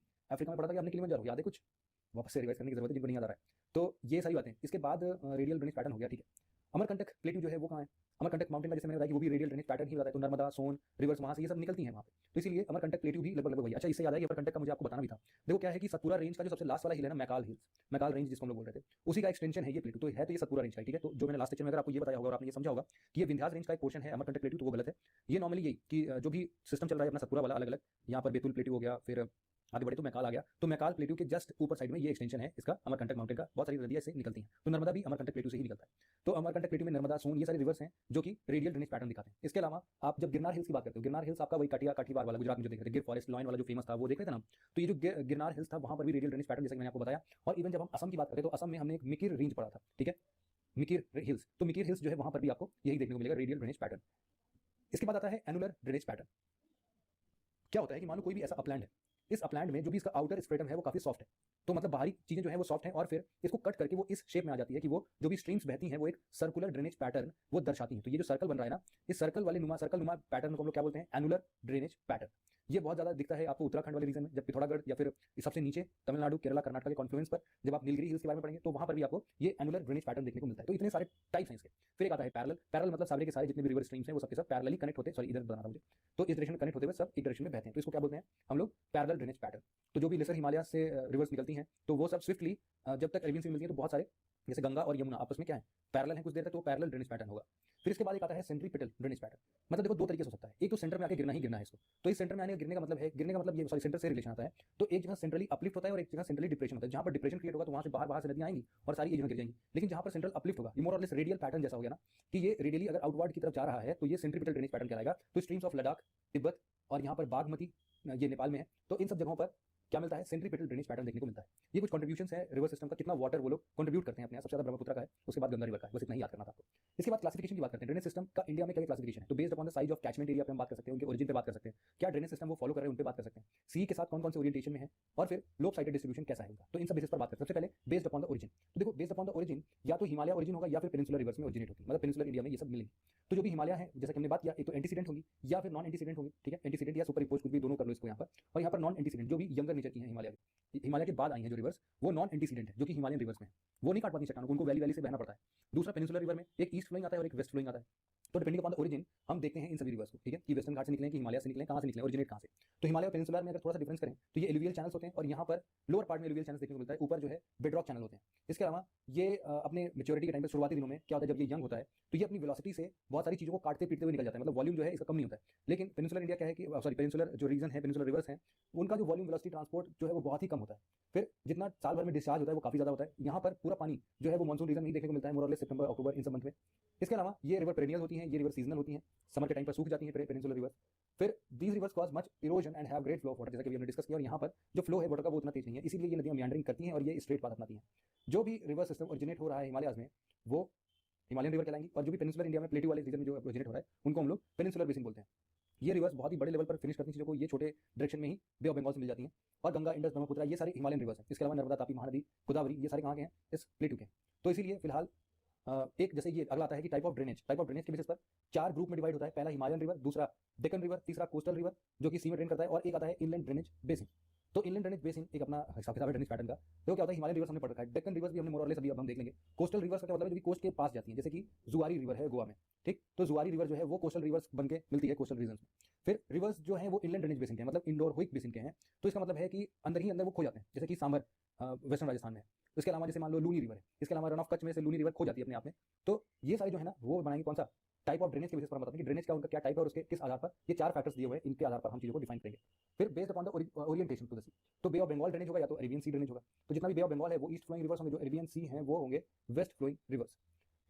अफ्रीका में पढ़ा था कि आपने किलिमंजारो, याद है कुछ, वापस से रिवाइज करने की जरूरत है जिनको नहीं याद आ रहा है। तो ये सारी बातें। इसके बाद रेडियल ड्रेनेज पैटर्न हो गया। ठीक है, अमरकंटक प्लेट्यू जो है वो कहाँ है, अमरकंटक माउंटेन का जैसे मैंने बताया कि वो भी रेडियल ड्रेनेज पैटर्न ही बताया। तो नर्मदा, सोन रिवर्स वहाँ से ये सब निकलती हैं वहाँ पे, तो इसीलिए अमरकंटक प्लेट्यू भी लगभग वही। अच्छा, इससे याद है कि अमरकंटक का मुझे आपको बताना भी था। देखो क्या है कि सतपुरा रेंज का जो सबसे लास्ट वाला हिल है ना, मैकाल हिल्स, मैकाल रेंज जिसको हम लोग बोल रहे थे, उसी का एक्सटेंशन है ये प्लेट्यू। तो है तो ये सतपुरा रेंज का। ठीक है, तो जो मैंने लास्ट लेक्चर में अगर आपको ये बताया होगा और आपने ये समझा होगा कि ये विंध्यास रेंज का एक पोर्शन है अमरकंटक प्लेट्यू, तो वो गलत है। ये नॉर्मली यही कि जो भी सिस्टम चल रहा है अपना सतपुरा वाला अलग अलग, यहाँ पर बेतुल प्लेट्यू हो गया, फिर आगे बढ़े तो मैकाल आ गया। तो मैकाल प्लेट्यू के जस्ट ऊपर साइड में ये एक्सटेंशन है इसका अमरकंटक माउंटेन का। बहुत सारी नदियां इससे निकलती हैं, तो नर्मदा भी अमरकंटक प्लेट्यू से ही निकलता है। तो अमरकंटक प्लेट्यू में नर्मदा, सोन ये सारे रिवर्स हैं जो कि रेडियल ड्रेनेज पैटर्न दिखाते हैं। इसके अलावा आप जब गिरनार हिल्स की बात करते हो, गिरनार हिल्स आपका वही काठियावाड़ वाला गुजरात में जो देख रहे थे, गिर फॉरेस्ट लॉइन वाला जो फेमस था वो देख रहे थे ना, तो ये जो गिरनार हिल्स था वहाँ पर भी रेडियल ड्रेनेज पैटर्न जैसे मैंने आपको बताया। और इवन जब हम असम की बात करें तो असम में हमने एक मिकिर रेंज पढ़ा था। ठीक है, मिकिर हिल्स, तो मिकिर हिल्स जो है वहाँ पर भी आपको यही देखने को मिलेगा, रेडियल ड्रेनेज पैटर्न। इसके बाद आता है एनुलर ड्रेनेज पैटर्न। क्या होता है कि मानो कोई भी ऐसा अपलैंड है इस अपलैंड में जो भी इसका आउटर स्ट्रेटम है वो काफी सॉफ्ट है, तो मतलब बाहरी चीजें जो है वो सॉफ्ट है, और फिर इसको कट करके वो इस शेप में आ जाती है कि वो जो भी स्ट्रीम्स बहती हैं वो एक सर्कुलर ड्रेनेज पैटर्न वो दर्शाती हैं। तो ये जो सर्कल बन रहा है ना, इस सर्कल नुमा पैटर्न को हम लोग क्या बोलते हैं, एनुलर ड्रेनेज पैटर्न। ये बहुत ज्यादा दिखता है आपको उत्तराखंड वाले रीजन में, जब पिथौरागढ़ या फिर सबसे नीचे तमिलनाडु केरला कर्नाटक के कॉन्फ्लुएंस पर जब आप नीलगिरी हिल्स के बारे में पढ़ेंगे तो वहां पर भी आपको ये एनुलर ड्रेनेज पैटर्न देखने को मिलता है। तो इतने सारे टाइप्स हैं इसके। फिर एक आता है पैरेलल। पैरेलल मतलब सारे के सारे जितने भी रिवर स्ट्रीम्स हैं वो सबके सब पैरेलली कनेक्ट होते हैं, सॉरी इधर बनाना था मुझे, तो इस डायरेक्शन में कनेक्ट होते हुए सब एक डायरेक्शन में बहते हैं, तो इसको क्या बोलते हैं हम लोग, पैरेलल ड्रेनेज पैटर्न। तो जो भी लेसर हिमालय से रिवर्स निकलती हैं तो वो सब स्विफ्टली जब तक अरेबियन सी मिलती है तो बहुत सारे जैसे गंगा और यमुना आपस में क्या है, पैरेलल है कुछ देर तक, तो पैरेलल ड्रेनेज पैटर्न होगा। फिर इसके बाद एक आता है सेंट्रीपिटल ड्रेनेज पैटर्न। मतलब देखो दो तरीके से हो सकता है, एक तो सेंटर में आके गिरना ही गिरना है इसको, तो इस सेंटर में आने गिरने का मतलब है, गिरने का मतलब ये सॉरी सेंटर से रिलेशन आता है, तो एक जगह सेंट्रली अपलिफ्ट होता है और एक जगह सेंट्रली डिप्रेशन होता है। जहां पर डिप्रेशन क्रिएट होगा तो वहां से बाहर से नदियां आएंगी और सारी एक जगह गिर जाएंगी, लेकिन जहां पर सेंट्रल अपलिफ्ट होगा, ये मोर और लेस रेडियल पैटर्न जैसा हो गया ना, कि ये रेडियली अगर आउटवर्ड की तरफ जा रहा है तो ये सेंट्रीपिटल ड्रेनेज पैटर्न कहलाएगा। तो स्ट्रीम्स ऑफ लद्दाख, तिब्बत और यहाँ पर बागमती, ये नेपाल में है, तो इन सब जगहों पर क्या मिलता है, सेंट्रीपिटल ड्रेनेज पैटर्न देखने को मिलता है। ये कुछ कंट्रीब्यूशंस है रिवर सिस्टम का, कितना वाटर वो लोग कंट्रीब्यूट करते हैं अपने यहाँ। सबसे ज्यादा ब्रह्मपुत्र का है, उसके बाद गंगा रिवर का है, बस इतना ही याद करना था आपको। इसके बाद क्लासिफिकेशन की बात करते हैं। ड्रेनेज सिस्टम का इंडिया में क्या क्लासिफिकेशन है, तो based upon the size of catchment area पे हम बात कर सकते हैं, उनके ओरिजिन पे बात कर सकते हैं, क्या ड्रेनेज सिस्टम वो फॉलो कर रहे हैं उन पे बात कर सकते हैं, सी के साथ कौन कौन से ओरिएंटेशन में है, और फिर लोब साइडेड डिस्ट्रीब्यूशन कैसा है उनका, तो इन सब बेसिस पर बात करते हैं। सबसे पहले बेस्ड अपॉन द ओरिजिन। तो देखो बेस्ड अपॉन द ओरिजिन या तो हिमालय ओरिजिन होगा या फिर पेनिनसुलर रिवर्स में ओरिजिनेट होगी, मतलब पेनिनसुलर इंडिया में ये सब मिलेंगे। तो जो भी हिमालय है जैसा कि हमने बात किया, एक तो एंटीसीडेंट होगी या फिर नॉन एंटीसीडेंट होगी, ठीक है, एंटीसीडेंट या सुपर इम्पोज कुछ भी दोनों कर लो इसको यहाँ पर। और यहाँ पर नॉन एंटीसीडेंट जो भी यंगर नेचर की है, हिमालय के बाद आई है जो रिवर्स, वो नॉन एंटीसीडेंट है, जो कि हिमालयन रिवर्स में है, वो नहीं काट पाती चट्टानों को, उनको वैली वैली से बहना पड़ता है। दूसरा पेनिनसुलर रिवर में एक ईस्ट फ्लोइंग आता है और एक वेस्ट फ्लोइंग आता है। तो डिपेंडिंग अपॉन द ओरिजिन हम देखते हैं इन सभी रिवर्स को, ठीक है, कि वेस्टर्न घाट से निकले कि हिमालय से निकले, कहाँ से निकले, ओरिजिनेट कहाँ से। तो हिमालय और पेनिनसुलर में अगर थोड़ा सा डिफरेंस करें तो ये एलुवियल चैनल्स होते हैं, और यहाँ पर लोअर पार्ट में एलुवियल चैनल्स देखने को मिलता है, ऊपर जो है बेडरॉक चैनल होते हैं। इसके अलावा ये अपने मेच्योरिटी के टाइम पर शुरुआती दिनों में क्या होता है, जब ये यंग होता है तो ये अपनी वेलोसिटी से बहुत सारी चीज़ों को काटते पीटते हुए निकल जाता है, मतलब वॉल्यूम जो है इसका कम नहीं होता है। लेकिन पेनिनसुलर इंडिया क्या है कि सॉरी पेनिनसुलर जो रीजन है, पेनिनसुलर रिवर्स है, उनका जो वॉल्यूम वेलोसिटी ट्रांसपोर्ट जो है वो बहुत ही कम होता है। फिर जितना साल भर में डिस्चार्ज होता है वो काफी ज्यादा होता है। यहाँ पर पूरा पानी जो है वो मानसून रीजन में ही देखने को मिलता है, मोर और लेस सितंबर अक्टूबर इन सब मंथ में। इसके अलावा ये रिवर पेरेनियल होती हैं, ये रिवर सीजनल होती हैं, समर के टाइम पर सूख जाती हैं पेनिनसुलर रिवर। फिर these rivers cause much erosion and have great flow of water, जैसा कि हमने डिस्कस किया, और यहाँ पर जो फ्लो है वाटर का वो उतना तेज नहीं है, इसीलिए ये नदियां मियांडरिंग करती हैं और ये स्ट्रेट पाथ अपनाती हैं। जो भी रिवर सिस्टम ओरिजिनेट हो रहा है हिमालयाज में वो हिमालयन रिवर कहलाएंगी, और जो भी पेनिनसुलर इंडिया में प्लेटू वाले रीजन में जो ओरिजिनेट हो रहा है उनको हम लोग पेनिनसुलर बेसिन बोलते हैं। ये रिवर्स बहुत ही बड़े लेवल पर फिनिश करती हैं चीज़ों को, ये छोटे डायरेक्शन में ही बे ऑफ बंगाल से मिल जाती हैं। और गंगा, इंडस, ब्रह्मपुत्र ये सारे हिमालयन रिवर्स हैं। इसके अलावा नर्मदा, तापी, महानदी, गोदावरी ये सारे कहाँ के हैं, इस प्लेटू के। तो इसीलिए फिलहाल एक जैसे ये अगला आता है कि टाइप ऑफ ड्रेनेज के बेसिस पर 4 ग्रुप में डिवाइड होता है। पहला हिमालयन रिवर, दूसरा डेक्कन रिवर, तीसरा कोस्टल रिवर जो कि सी में ड्रेन करता है, और एक आता है इनलैंड ड्रेनेज बेसिन। तो इनलैंड ड्रेनेज बेसिन एक अपना हिसाब किताब है ड्रेनेज पैटर्न का। तो क्या होता है, हिमालयन रिवर्स हमने पढ़ रखा है, डेक्कन रिवर्स भी हमने मोर और लेस अभी अब हम देख लेंगे। कोस्टल रिवर्स का क्या मतलब है, जो कि कोस्ट के पास जाती है, जैसे कि जुआरी रिवर है गोवा में, ठीक, तो जुआरी रिवर जो है वो कोस्टल रिवर्स बन के मिलती है कोस्टल रीजन में। फिर रिवर्स जो है वो इनलैंड ड्रेनेज बेसिन के हैं, मतलब इंडोर-हुइक बेसिन के हैं। तो इसका मतलब है कि अंदर ही अंदर वो खो जाते हैं, जैसे कि सांभर वेस्टर्न राजस्थान में है। इसके अलावा जैसे मान लो लूनी रिवर है, इसके अलावा रन ऑफ कच्छ में से लूनी रिवर खो जाती है अपने आप में। तो ये सारे जो है ना वो बनाएंगे कौन सा टाइप ऑफ ड्रेनेज के बेसिस पर हम बताते हैं कि ड्रेनेज का उनका क्या टाइप है और उसके किस आधार पर, ये 4 फैक्टर्स दिए हुए हैं, इनके आधार पर हम चीज़ों को डिफाइन करेंगे। फिर based upon the orientation to the sea, तो बे ऑफ बंगाल ड्रेनेज होगा या तो अरेबियन सी ड्रेनेज होगा। तो जितना भी बे ऑफ बंगाल है वो ईस्ट फ्लोइंग रिवर्स होंगे, जो अरेबियन सी हैं वो होंगे वेस्ट फ्लोइंग रिवर्स।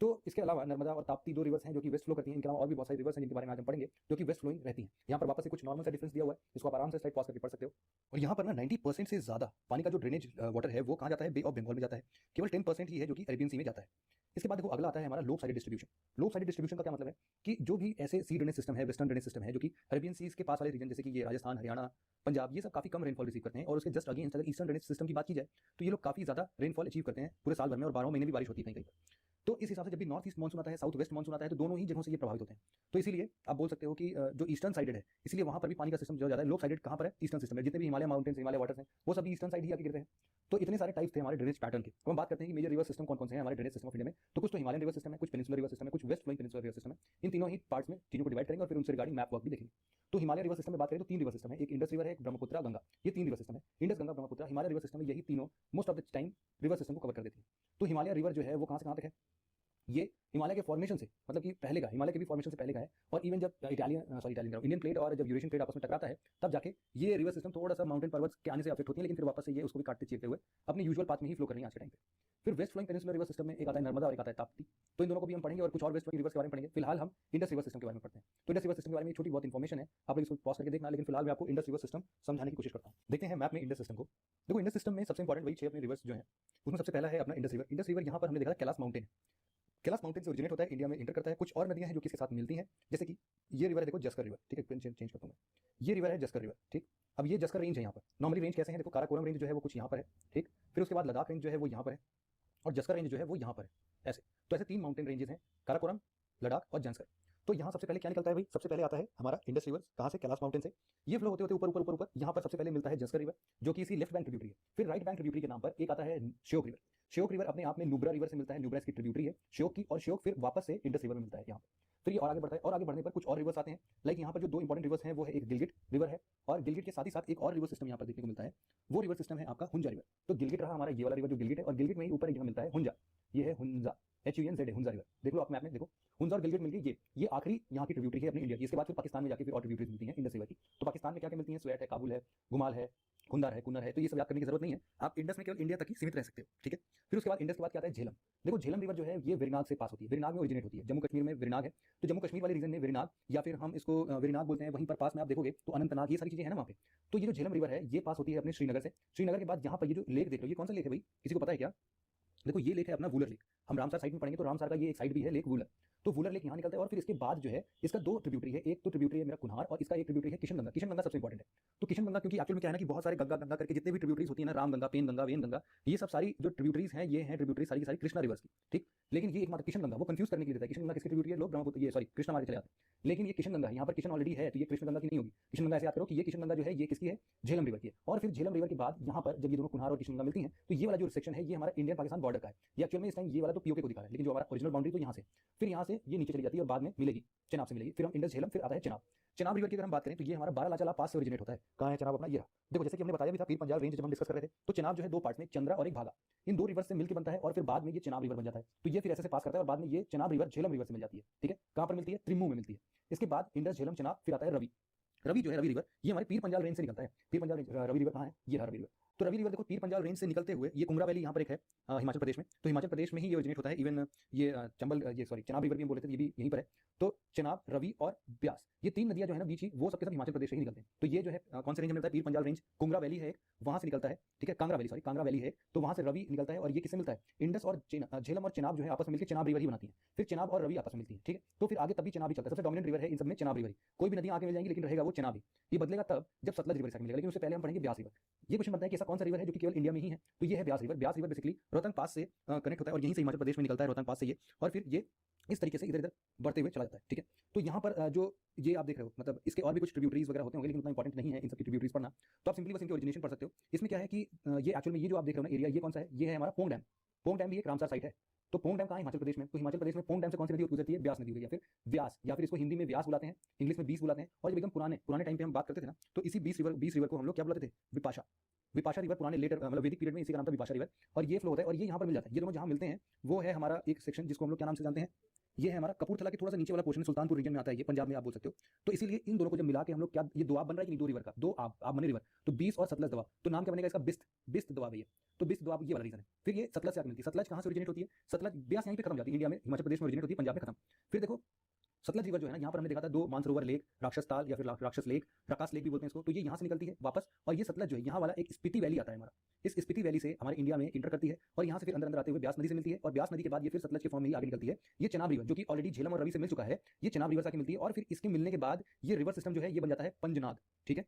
तो इसके अलावा नर्मदा और ताप्ती 2 रिवर्स हैं जो कि वेस्ट फ्लो करती हैं। इनके अलावा और भी बहुत सारी रिवर्स हैं जिनके बारे में आज हम पढ़ेंगे जो कि वेस्ट फ्लोइंग रहती हैं। यहाँ पर वापस से कुछ नॉर्मल सा डिफरेंस दिया हुआ है, इसको आप आराम से स्लाइड पॉज करके पढ़ सकते हो। और यहाँ पर ना 90% से ज़्यादा पानी का जो ड्रेनेज वाटर है वो कहाँ जाता है, बे ऑफ बंगाल में जाता है। केवल 10% ही है जो कि अरेबियन सी में जाता है। इसके बाद देखो अगला आता है हमारा lobe sided distribution. Lobe sided distribution का क्या मतलब है कि जो भी ऐसे सी ड्रेनेज सिस्टम है, वेस्टर्न ड्रेनेज सिस्टम है जो कि अरेबियन सीज के पास वाले रीजन जैसे कि ये राजस्थान, हरियाणा, पंजाब, ये सब काफी कम रेनफॉल रिसीव करते हैं। और उसके जस्ट अगेंस्ट अगर ईस्टर्न ड्रेनेज सिस्टम की बात की जाए तो ये लोग काफी ज्यादा रेनफॉल अचीव करते हैं पूरे साल भर में, और 12 महीने भी बारिश होती है कहीं कहीं। तो इस हिसाब से जब भी नॉर्थ ईस्ट मानसून आता है, साउथ वेस्ट मानसून आता है, तो दोनों ही जगहों से ये प्रभावित होते हैं। तो इसीलिए आप बोल सकते हो कि जो ईस्टर्न साइडेड है इसलिए वहां पर भी पानी का सिस्टम जो ज़्यादा है। लोब साइडेड कहाँ पर है, ईस्टर्न सिस्टम है। जितने भी हिमालय माउंटेन्स, हिमालय वाटर्स हैं वो सभी ईस्टर्न साइड ही आके गिरते हैं। तो इतने सारे टाइप्स थे हमारे ड्रेनेज पैटर्न के। तो हम बात करते हैं कि मेजर रिवर सिस्टम कौन कौन से हैं हमारे ड्रेनेज सिस्टम ऑफ इंडिया में। तो कुछ तो हिमालयन रिवर सिस्टम है, कुछ पेनिनसुलर रिवर सिस्टम है, कुछ west flowing peninsular river system है। इन तीनों ही पार्ट्स में चीजों को डिवाइड करेंगे और फिर उनसे रिगार्डिंग मैप वर्क भी देखेंगे। तो हिमालय रिवर सिस्टम में बात करें तो 3 रिवर सिस्टम है, एक इंडस रिवर है, एक ब्रह्मपुत्र, गंगा, ये 3 रिवर सिस्टम है। Indus, Ganga, Brahmaputra, Himalaya river system में यही तीनों most of the time river system को कवर कर देती है। तो हिमालय रिवर जो है वो कहाँ से कहाँ तक है, ये हिमालय के फॉर्मेशन से, मतलब कि पहले का, हिमालय के भी फॉर्मेशन से पहले का है। और इवन जब इंडियन प्लेट और जब यूरेशियन प्लेट आपस में टकराता है तब जाके ये रिवर सिस्टम थोड़ा सा माउंटेन पर्वत के आने से अफेक्ट होती है, लेकिन फिर वापस से ये उसको भी काटते चीरते हुए अपने यूजुअल पाथ में ही फ्लो कर रही है आज के टाइम पे। फिर west flowing peninsular river system में एक आता है नर्मदा और एक आता है ताप्ती। तो इन दोनों को भी हम पढ़ेंगे और कुछ और वेस्ट फ्लोइंग रिवर्स के बारे में पढ़ेंगे। फिलहाल हम इंडस रिवर सिस्टम के बारे में पढ़ते हैं। तो इंडस रिवर सिस्टम के बारे में छोटी बहुत इन्फॉर्मेशन है, आप लोग इसको पॉज करके देखना, लेकिन फिलहाल मैं आपको इंडस रिवर सिस्टम समझाने की कोशिश करता हूँ। देखते हैं मैप में इंडस सिस्टम को। देखो इंडस सिस्टम में सबसे इंपॉर्टेंट वही 6 अपने रिवर्स जो है, उसमें सबसे पहला है अपना इंडस रिवर। इंडस रिवर यहाँ पर हमने देखा था कैलाश माउंटेन, कैलाश माउंटेन से ओरिजिनेट होता है, इंडिया में इंटर करता है। कुछ और नदियां हैं जो कि इसके साथ मिलती हैं, जैसे कि ये रिवर है, देखो जस्कर रिवर, ठीक है, चेंज करता हूँ मैं। ये रिवर है जस्कर रिवर, ठीक। अब ये जस्कर रेंज है यहाँ पर। नॉर्मली रेंज कैसे हैं, देखो काराकोरम रेंज जो है वो कुछ यहाँ पर है, ठीक। फिर उसके बाद लद्दाख रेंज जो है वो यहाँ पर है, और जस्कर रेंज जो है वो यहाँ पर है, ऐसे। तो ऐसे 3 माउंटेन रेंजेस हैं, काराकोरम, लद्दाख और जंस्कर। तो यहाँ सबसे पहले क्या निकलता है भाई, सबसे पहले आता है हमारा इंडस रिवर, कहाँ से, कैलाश माउंटेन से। ये फ्लो होते होते ऊपर ऊपर ऊपर ऊपर यहाँ पर सबसे पहले मिलता है जंस्कर रिवर, जो कि इसी लेफ्ट बैंक ट्रिब्यूटरी है। फिर राइट बैंक ट्रिब्यूटरी के नाम पर एक आता है श्योक रिवर। श्योक रिवर अपने आप में नुब्रा रिवर से मिलता है, नुब्रा इसकी ट्रिब्यूटरी है श्योक की, और श्योक फिर वापस से इंडस रिवर में मिलता है यहाँ पर। फिर ये और आगे बढ़ता है, और आगे बढ़ने पर कुछ और रिवर्स आते हैं। लाइक यहाँ पर जो 2 इंपॉर्टेंट रिवर्स हैं वो है, एक गिलगिट रिवर है, और गिलगिट के साथ ही साथ एक और रिवर सिस्टम यहाँ पर देखने को मिलता है। वो रिवर सिस्टम है आपका हुंजा रिवर। तो गिलगिट रहा हमारा ये वाला रिवर जो गिलगिट है, और गिलगिट में ही ऊपर एक जगह मिलता है हुंजा, ये है हुंजा, HUNZ है, हुंजा रिवर। देख लो आप मैप में, देखो हुंजा और गिलगिट मिलकर ये आखिरी यहाँ की ट्रिब्यूटरी है अपनी इंडिया की। इसके बाद फिर पाकिस्तान में जाके फिर और ट्रिब्यूटरीज मिलती हैं इंडस रिवर की। तो पाकिस्तान में क्या क्या मिलती हैं, स्वेट है, काबुल है, गुमाल है, कुंदार है, कुन्नर है। तो ये सब याद करने की जरूरत नहीं है, आप इंडस में केवल इंडिया तक ही सीमित रह सकते हो, ठीक है। फिर उसके बाद इंडस के बाद क्या आता है, झेलम। देखो झेलम रिवर जो है ये वेरिनाग से पास होती है, वेरिनाग में ओरिजिनेट होती है, जम्मू कश्मीर में वेरिनाग है। तो जम्मू कश्मीर वाले रीजन में वेरिनाग, या फिर हम इसको वेरिनाग बोलते हैं, वहीं पर पास में आप देखोगे तो अनंतनाग, ये सारी चीजें हैं ना वहाँ पे। तो ये जो झेलम रिवर है ये पास होती है अपने श्रीनगर से। श्रीनगर के बाद यहाँ पर ये जो लेक देख रहे हो, ये कौन सा लेक है भाई, किसी को पता है क्या? देखो ये लेक है अपना वूलर लेक। हम रामसर साइड में पढ़ेंगे तो रामसर का ये एक साइड भी है लेक वूलर। तो वूलर लेक यहाँ निकलता है, और फिर इसके बाद जो है इसका 2 ट्रिब्यूटरी है, एक तो ट्रिब्यूटरी है मेरा कुन्हार, और इसका एक ट्रिब्यूटरी है किशनगंगा। किशनगंगा सबसे इंपॉर्टेंट है। तो किशनगंगा क्योंकि एक्चुअल में क्या है ना कि बहुत सारे गंगा गंगा करके जितने भी ट्रिब्यूटरीज होती है ना, राम गंगा, पेन गंगा, वेन गंगा, ये सब सारी जो ट्रिब्यूटरीज हैं ये हैं ट्रिब्यूटरी सारी की सारी कृष्णा रिवर्स की, ठीक। लेकिन ये एकमात्र किशनगंगा, वो कंफ्यूज करने के लिए देता है, किशनगंगा किसकी ट्रिब्यूटरी है, लोग ब्रह्मपुत्र ये सॉरी कृष्णा मार्ग चले जाते हैं। लेकिन ये किशनगंगा है, यहाँ पर किशन ऑलरेडी है, तो ये कृष्णगंगा की नहीं होगी। किशनगंगा ऐसे याद करो कि ये किशनगंगा जो है ये किसकी है, झेलम रिवर की है। और फिर झेलम रिवर के बाद यहाँ पर जब ये दोनों कुन्हार और किशनगंगा मिलती हैं, तो ये वाला जो सेक्शन है ये हमारा इंडियन पाकिस्तान बॉर्डर का है। ये एक्चुअल में इस टाइम ये वाला तो पीओके को दिखा रहा है, लेकिन जो हमारा ओरिजिनल बाउंड्री तो यहाँ से, फिर यहाँ से ये नीचे चली जाती है और बाद में मिलेगी चेनाब से मिलेगी। फिर हम इंडस झेलम, फिर आता है चेनाब। चेनाब रिवर की अगर हम बात करें तो ये हमारा बारालाचाला पास से ओरिजिनेट होता है। कहाँ है चेनाब अपना, ये रहा। देखो जैसे कि हमने बताया भी था पीर पंजाल रेंज जब हम डिस्कस कर रहे थे, तो चेनाब जो है 2 पार्ट्स में, चंद्रा और एक भागा, इन 2 रिवर से मिलकर बनता है, और फिर बाद में ये चेनाब रिवर बन जाता है। तो ये फिर ऐसे से पास करता है और बाद में ये चेनाब रिवर झेलम रिवर से मिल जाती है, ठीक है। कहाँ पर मिलती है, त्रिम्मू में मिलती है। इसके बाद इंडस झेलम चेनाब, फिर आता है रवि। रवि जो है रवि रिवर, ये हमारे पीर पंजाल रेंज से निकलता है। पीर पंजाल रेंज, रवि रिवर कहाँ है, ये रहा रवि रिवर। तो रवि रिवर देखो पीर पंजाल रेंज से निकलते हुए ये कुमरा वैली यहाँ पर एक है हिमाचल प्रदेश में, तो हिमाचल प्रदेश में ही ये ओरिजिनेट होता है। इवन ये चंबल, ये सॉरी चेनाब रिवर भी हम बोले थे, ये भी यहीं पर है। तो चेनाब, रवि और ब्यास, ये 3 नदियां जो है ना बीच ही, वो सबके सब हिमाचल प्रदेश से ही निकलते हैं। तो ये जो है कौन से रेंज में मिलता है, पीर पंजाल रेंज, कुमरा वैली है एक, वहां से निकलता है, ठीक है। Kangra valley, sorry Kangra valley है, तो वहां से रवि निकलता है। और ये किससे मिलता है, इंडस और झेलम और चेनाब जो है आपस में मिलकर चेनाब रिवर ही बनाती है। फिर चेनाब और रवि आपस में मिलती है, ठीक है। तो फिर आगे तब भी चेनाब ही चलता है, सबसे डोमिनेंट रिवर है इन सब में चेनाब रिवर ही। कोई भी नदियां आगे मिल जाएंगी लेकिन रहेगा वो चेनाब ही। ये बदलेगा तब जब सतलज रिवर से मिलेगा, लेकिन उससे पहले हम पढ़ेंगे ब्यास रिवर। ये क्वेश्चन बनता है कि ऐसा कौन सा रिवर है जो कि केवल इंडिया में ही है, तो ये है Beas river. Beas river basically Rohtang pass से कनेक्ट होता है, और यहीं से हिमाचल प्रदेश में निकलता है रोहतंग पास से ये, और फिर ये इस तरीके से इधर इधर बढ़ते हुए चला जाता है, ठीक है। तो यहाँ पर जो ये आप देख रहे हो, मतलब इसके और भी कुछ ट्रिब्यूटरीज वगैरह होते होंगे, लेकिन उतना इंपॉर्टेंट नहीं है इन सबकी ट्रिब्यूटरीज पढ़ना। तो आप सिंपली बस इनके ओरिजिनेशन पढ़ सकते हो। इसमें क्या है कि ये एक्चुअल में ये जो आप देख रहे हो ना एरिया, ये कौन सा है, ये है हमारा पोंग डैम। पोंग डैम भी एक रामसर साइट है। तो पोंग डैम कहाँ है, हिमाचल प्रदेश में। तो हिमाचल प्रदेश में पोंग डैम से कौन सी नदी गुजरती है, ब्यास नदी, या फिर व्यास, या फिर इसको हिंदी में व्यास बुलाते हैं, इंग्लिश में बीस बुलाते हैं। और जब एकदम पुराने पुराने टाइम पे हम बात करते थे ना, तो इसी 20 रिवर को हम लोग क्या बुलाते थे, विपाशा। विपाशा रिवर पुराने लेटर मतलब वैदिक पीरियड में इसी का नाम था विपाशा रिवर। और ये फ्लो होता है और ये यहाँ पर मिल जाता है। ये दोनों जहाँ मिलते हैं वो है हमारा एक सेक्शन जिसको हम लोग क्या नाम से जानते हैं, ये है हमारा कपूरथला के थोड़ा सा नीचे वाला पोर्शन, सुल्तानपुर रीजन में आता है, ये पंजाब में आप बोल सकते हो। तो इसीलिए इन दोनों को जब मिला के हम लोग क्या, ये दोआब बन रहा है कि नहीं, 2 रिवर का, 2 आप बने रिवर, तो 20 और सतलज दोआब, तो नाम क्या बनेगा इसका, बिस्त, बिस्त दोआब है ये। तो बिस्त दोआब ये वाला रीजन है। फिर ये सतलज से आगे मिलती है। सतलज कहाँ से ओरिजिनेट होती है, सतलज ब्यास यहीं पे खत्म जाती है, इंडिया में हिमाचल प्रदेश में ओरिजिनेट होती है, पंजाब में खत्म। फिर देखो सतलज रिवर जो है ना, यहाँ पर हमने देखा था 2 मानसरोवर लेक, राक्षस ताल या फिर राक्षस लेक, प्रकाश लेक भी बोलते हैं इसको। तो ये यहाँ से निकलती है वापस, और ये सतलज जो है यहाँ वाला एक स्पीति वैली आता है हमारा, इस स्पीति वैली से हमारे इंडिया में इंटर करती है, और यहाँ से फिर अंदर अंदर आते हुए ब्यास नदी से मिलती है, और ब्यास नदी के बाद ये फिर सतलज के फॉर्म में ही आगे निकलती है। ये चेनाब रिवर जो कि ऑलरेडी झेलम और रवि से मिल चुका है, ये चेनाब रिवर से आके मिलती है। और फिर इसके मिलने के बाद ये रिवर सिस्टम जो है ये बन जाता है पंजनाद, ठीक है।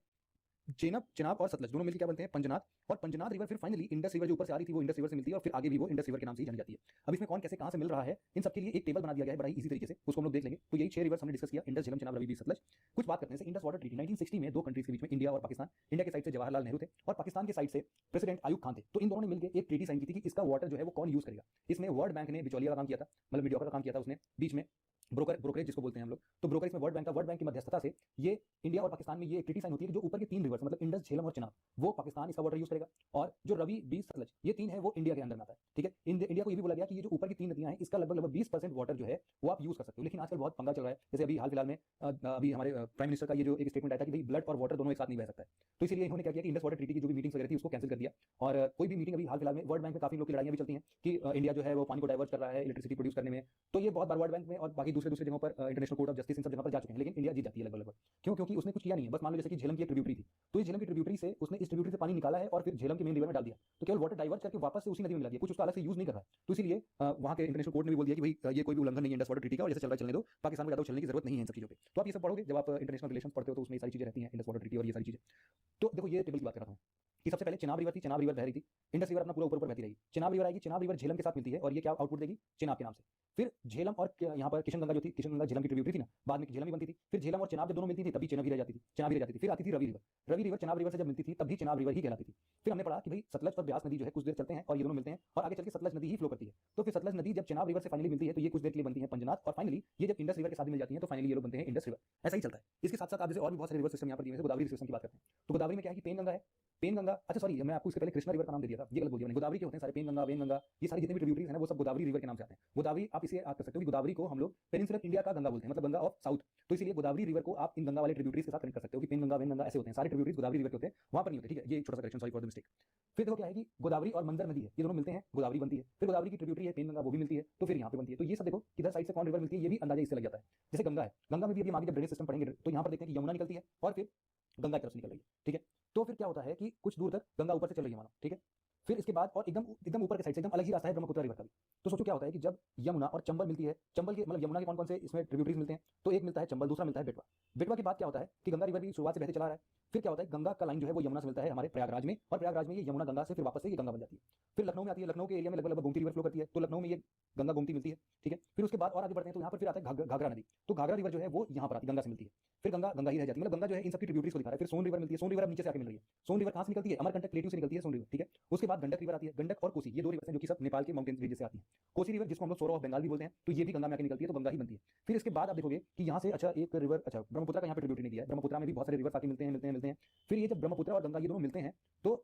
चेनाब और सतलज दोनों मिलकर क्या बनते हैं, पंजनाद। और पंजनाद रिवर फिर फाइनली इंडस रिवर जो ऊपर से आ रही थी वो इंडस रिवर से मिलती है, और फिर आगे भी वो इंडस रिवर के नाम से ही जानी जाती है। अब इसमें कौन कैसे कहां से मिल रहा है, इन सबके लिए एक टेबल बना दिया गया है बड़ा ही इजी तरीके से, उसको हम लोग देख लेंगे। तो यही 6 रिवर्स हमने डिस्कस किया, इंडस, झेलम, चेनाब, रवि, बीस, सतलज। कुछ बात करते हैं इंडस वाटर ट्रीटी 1960 में 2 कंट्रीज के बीच में, इंडिया और पाकिस्तान। इंडिया के साइड से जवाहरलाल नेहरू थे और पाकिस्तान के साइड से प्रेसिडेंट आयूब खान थे। तो इन दोनों ने मिलकर एक ट्रीटी साइन की थी कि इसका वाटर जो है वो कौन यूज करेगा। इसमें वर्ल्ड बैंक ने बिचौलिया का काम किया था, मतलब मीडियोकर का काम किया था उसने बीच में, ब्रोकरेज जिसको बोलते हैं हम लोग। तो ब्रोकर इसमें वर्ल्ड बैंक की मध्यस्थता से ये इंडिया और पाकिस्तान में ये ट्रीटी साइन होती है कि जो ऊपर के 3 रिवर्स मतलब इंडस, झेलम और चेनाब, वो पाकिस्तान इसका वाटर यूज करेगा, और जो रवि, बीस, सतलज ये 3 है वो इंडिया के अंदर में आता है, ठीक है। इंडिया को ये भी बोला गया कि ये जो ऊपर की 3 नदियां हैं इसका लगभग 20% वाटर जो है वो आप यूज कर सकते हो। लेकिन आजकल बहुत पंगा चल रहा है, जैसे अभी हाल फिलहाल में अभी हमारे प्राइम मिनिस्टर का ये जो एक स्टेटमेंट आया था कि भाई ब्लड और वाटर दोनों एक साथ नहीं बह सकता है। तो इसलिए इन्होंने क्या किया कि इंडस वाटर ट्रीटी की जो भी मीटिंग्स वगैरह थी उसको कैंसिल कर दिया, और कोई भी मीटिंग अभी हाल फिलहाल में वर्ल्ड बैंक में काफी लोग की लड़ाइयां भी चलती हैं कि इंडिया जो है वो पानी को डाइवर्ट कर रहा है इलेक्ट्रिसिटी प्रोड्यूस करने में। तो ये बहुत बार वर्ल्ड बैंक में और बाकी दूसरे जगहों पर international court of justice in सब जगह पर जा चुके हैं, लेकिन इंडिया जीत जाती है लगभग। क्यों, क्योंकि उसने कुछ किया नहीं है। बस मान लो जैसे कि झेलम की एक ट्रिब्यूटरी थी, तो इस झेलम की ट्रिब्यूटरी से उसने इस ट्रिब्यूटरी से पानी निकाला है और फिर झेलम के मेन रिवर में डाल दिया, तो केवल वाटर डाइवर्ट करके वापस से उसी नदी में मिला दिया, कुछ उसका अलग से यूज नहीं कर रहा है। तो इसीलिए वहाँ के इंटरनेशनल कोर्ट ने भी बोल दिया कि भाई ये कोई भी उल्लंघन नहीं है इंडस वाटर ट्रीटी का, और जैसे चल रहा है चलने दो, पाकिस्तान को ज़्यादा उछलने की जरूरत नहीं है इन सब चीज़ों पे। तो आप ये सब पढ़ोगे जब आप इंटरनेशनल रिलेशन पढ़ते हो, तो उसमें ये सारी चीज़ें रहती हैं, इंडस वाटर ट्रीटी और ये सारी चीज़ें। तो देखो ये टेबल की बात कर रहा हूँ कि सबसे पहले चिनाब रिवर थी, चिनाब रिवर बह रही थी, इंडस रिवर अपना पूरा ऊपर ऊपर बहती रहेगी, चिनाब रिवर आएगी, चिनाब रिवर झेलम के साथ मिलती है और ये क्या आउटपुट देगी, चिनाब के नाम से। फिर झेलम और यहाँ पर किशन गंगा जो थी, किशन गंगा झेलम की ट्रिब्यूटरी थी ना, बाद में झेलम भी बनती थी, फिर झेलम और चिनाब जब दोनों मिलती थी तभी चिनाब ही रह जाती थी, चिनाब ही रह जाती थी। फिर आती थी Ravi river, Ravi river Chenab river से जब मिलती थी तब भी चिनाब रिवर ही कहलाती थी। फिर हमने पढ़ा कि भाई सतलज और ब्यास नदी जो है कुछ देर चलते हैं और ये दोनों मिलते हैं और आगे चल के सतलज नदी ही फ्लो करती है। तो फिर सतलज नदी जब चिनाब रिवर से फाइनली मिलती है तो ये कुछ देर के लिए बनती है पंजनाथ, और फाइनली ये जब इंडस रिवर के साथ मिल जाती है तो फाइनली ये लोग बनते हैं इंडस रिवर। ऐसा ही चलता है। इसके साथ साथ आप जैसे और भी बहुत सारे रिवर सिस्टम यहाँ पर दिए हैं, गोदावरी सिस्टम की बात करते हैं। तो गोदावरी में क्या है कि पेन गंगा है, पेन गंगा, अच्छा सॉरी मैं आपको इससे पहले कृष्णा रिवर का नाम दे दिया था, ये गलत बोल दिया मैंने। गोदावरी के होते हैं सारे, पेन गंगा, वेन गंगा, ये सारी जितने भी ट्रिब्यूटरीज हैं ना वो सब गोदावरी रिवर के नाम से आते हैं। गोदावरी आप इसे याद कर सकते हो कि गोदावरी को हम लोग पेनिनसुलर इंडिया का गंगा बोलते हैं, मतलब गंगा ऑफ साउथ। तो इसलिए गोदावरी रिवर को आप इन गंगा वाले ट्रिब्यूटरीज के साथ कनेक्ट कर सकते हो कि पेन गंगा, वेन गंगा ऐसे होते हैं, सारे ट्रिब्यूटरीज गोदावरी रिवर के होते हैं, वहां पर नहीं होते, ठीक है। ये छोटा सा correction, sorry for the mistake. फिर देखो क्या है कि गोदावरी और मंदर नदी है, ये दोनों मिलते हैं, गोदावरी बनती है। फिर गोदावरी की ट्रिब्यूटरी है पेन गंगा, वो भी मिलती है, तो फिर यहाँ पे बनती है। तो ये सब देखो किधर साइड से कौन रिवर मिलती है ये भी अंदाजा इससे लग जाता है। जैसे गंगा है, गंगा में भी अभी हम आगे जब ड्रेनेज सिस्टम पढ़ेंगे तो यहाँ पर देखते हैं कि यमुना निकलती है और फिर गंगा की तरफ से निकल रही है, ठीक है। तो फिर क्या होता है कि कुछ दूर तक गंगा ऊपर से चल रही है मानो, ठीक है। फिर इसके बाद और एकदम एकदम ऊपर के साइड से एकदम अलग ही रास्ता है ब्रह्मपुत्र रिवर का भी। तो सोचो क्या होता है कि जब यमुना और चंबल मिलती है, चंबल के मतलब यमुना के कौन कौन से इसमें ट्रिब्यूटरीज मिलते हैं, तो एक मिलता है चंबल, दूसरा मिलता है बेटवा। बेटवा के बाद क्या होता है कि गंगा रिवर भी शुरुआत से बहते चला रहा है। फिर क्या होता है गंगा का लाइन जो है वो यमुना से मिलता है हमारे प्रयागराज में, और प्रयागराज में ये यमुना गंगा से फिर वापस से ये गंगा बन जाती है। फिर लखनऊ में आती है, लखनऊ के एरिया में लगभग गोमती रिवर फ्लो करती है, तो लखनऊ में ये गंगा गोमती मिलती है, ठीक है। फिर उसके बाद और आगे बढ़ते हैं तो यहाँ पर फिर आता है घाघरा नदी, तो घाघरा रिवर जो है वो यहाँ पर आती है, गंगा से मिलती है। फिर गंगा गंगा ही रह जाती है, मतलब गंगा जो है इन सबकी ट्रिब्यूटरीज को दिखा रहा है। फिर सोन रिवर मिलती है, सोन रिवर अब नीचे से आके मिल रही है। सोन रिवर कहाँ से निकलती है, अमरकंटक प्लेटू से निकलती है सोन रिवर, ठीक है। उसके बाद गंडक रिवर आती है, गंडक और कोसी, ये दो रिवर हैं जो कि सब नेपाल के माउंटेन रीजन से आती है। कोसी रिवर जिसको हम लोग सोरो ऑफ बंगाल भी बोलते हैं, तो ये भी गंगा में आके निकलती है, तो गंगा ही बनती है। फिर इसके बाद आप देखोगे कि यहाँ से अच्छा एक रिवर, अच्छा ब्रह्मपुत्र का यहाँ पे ट्रिब्यूटरी नहीं दिया है, ब्रह्मपुत्र में भी बहुत सारे रिवर आके मिलते हैं। फिर ये जब ब्रह्मपुत्र और गंगा ये दोनों मिलते हैं तो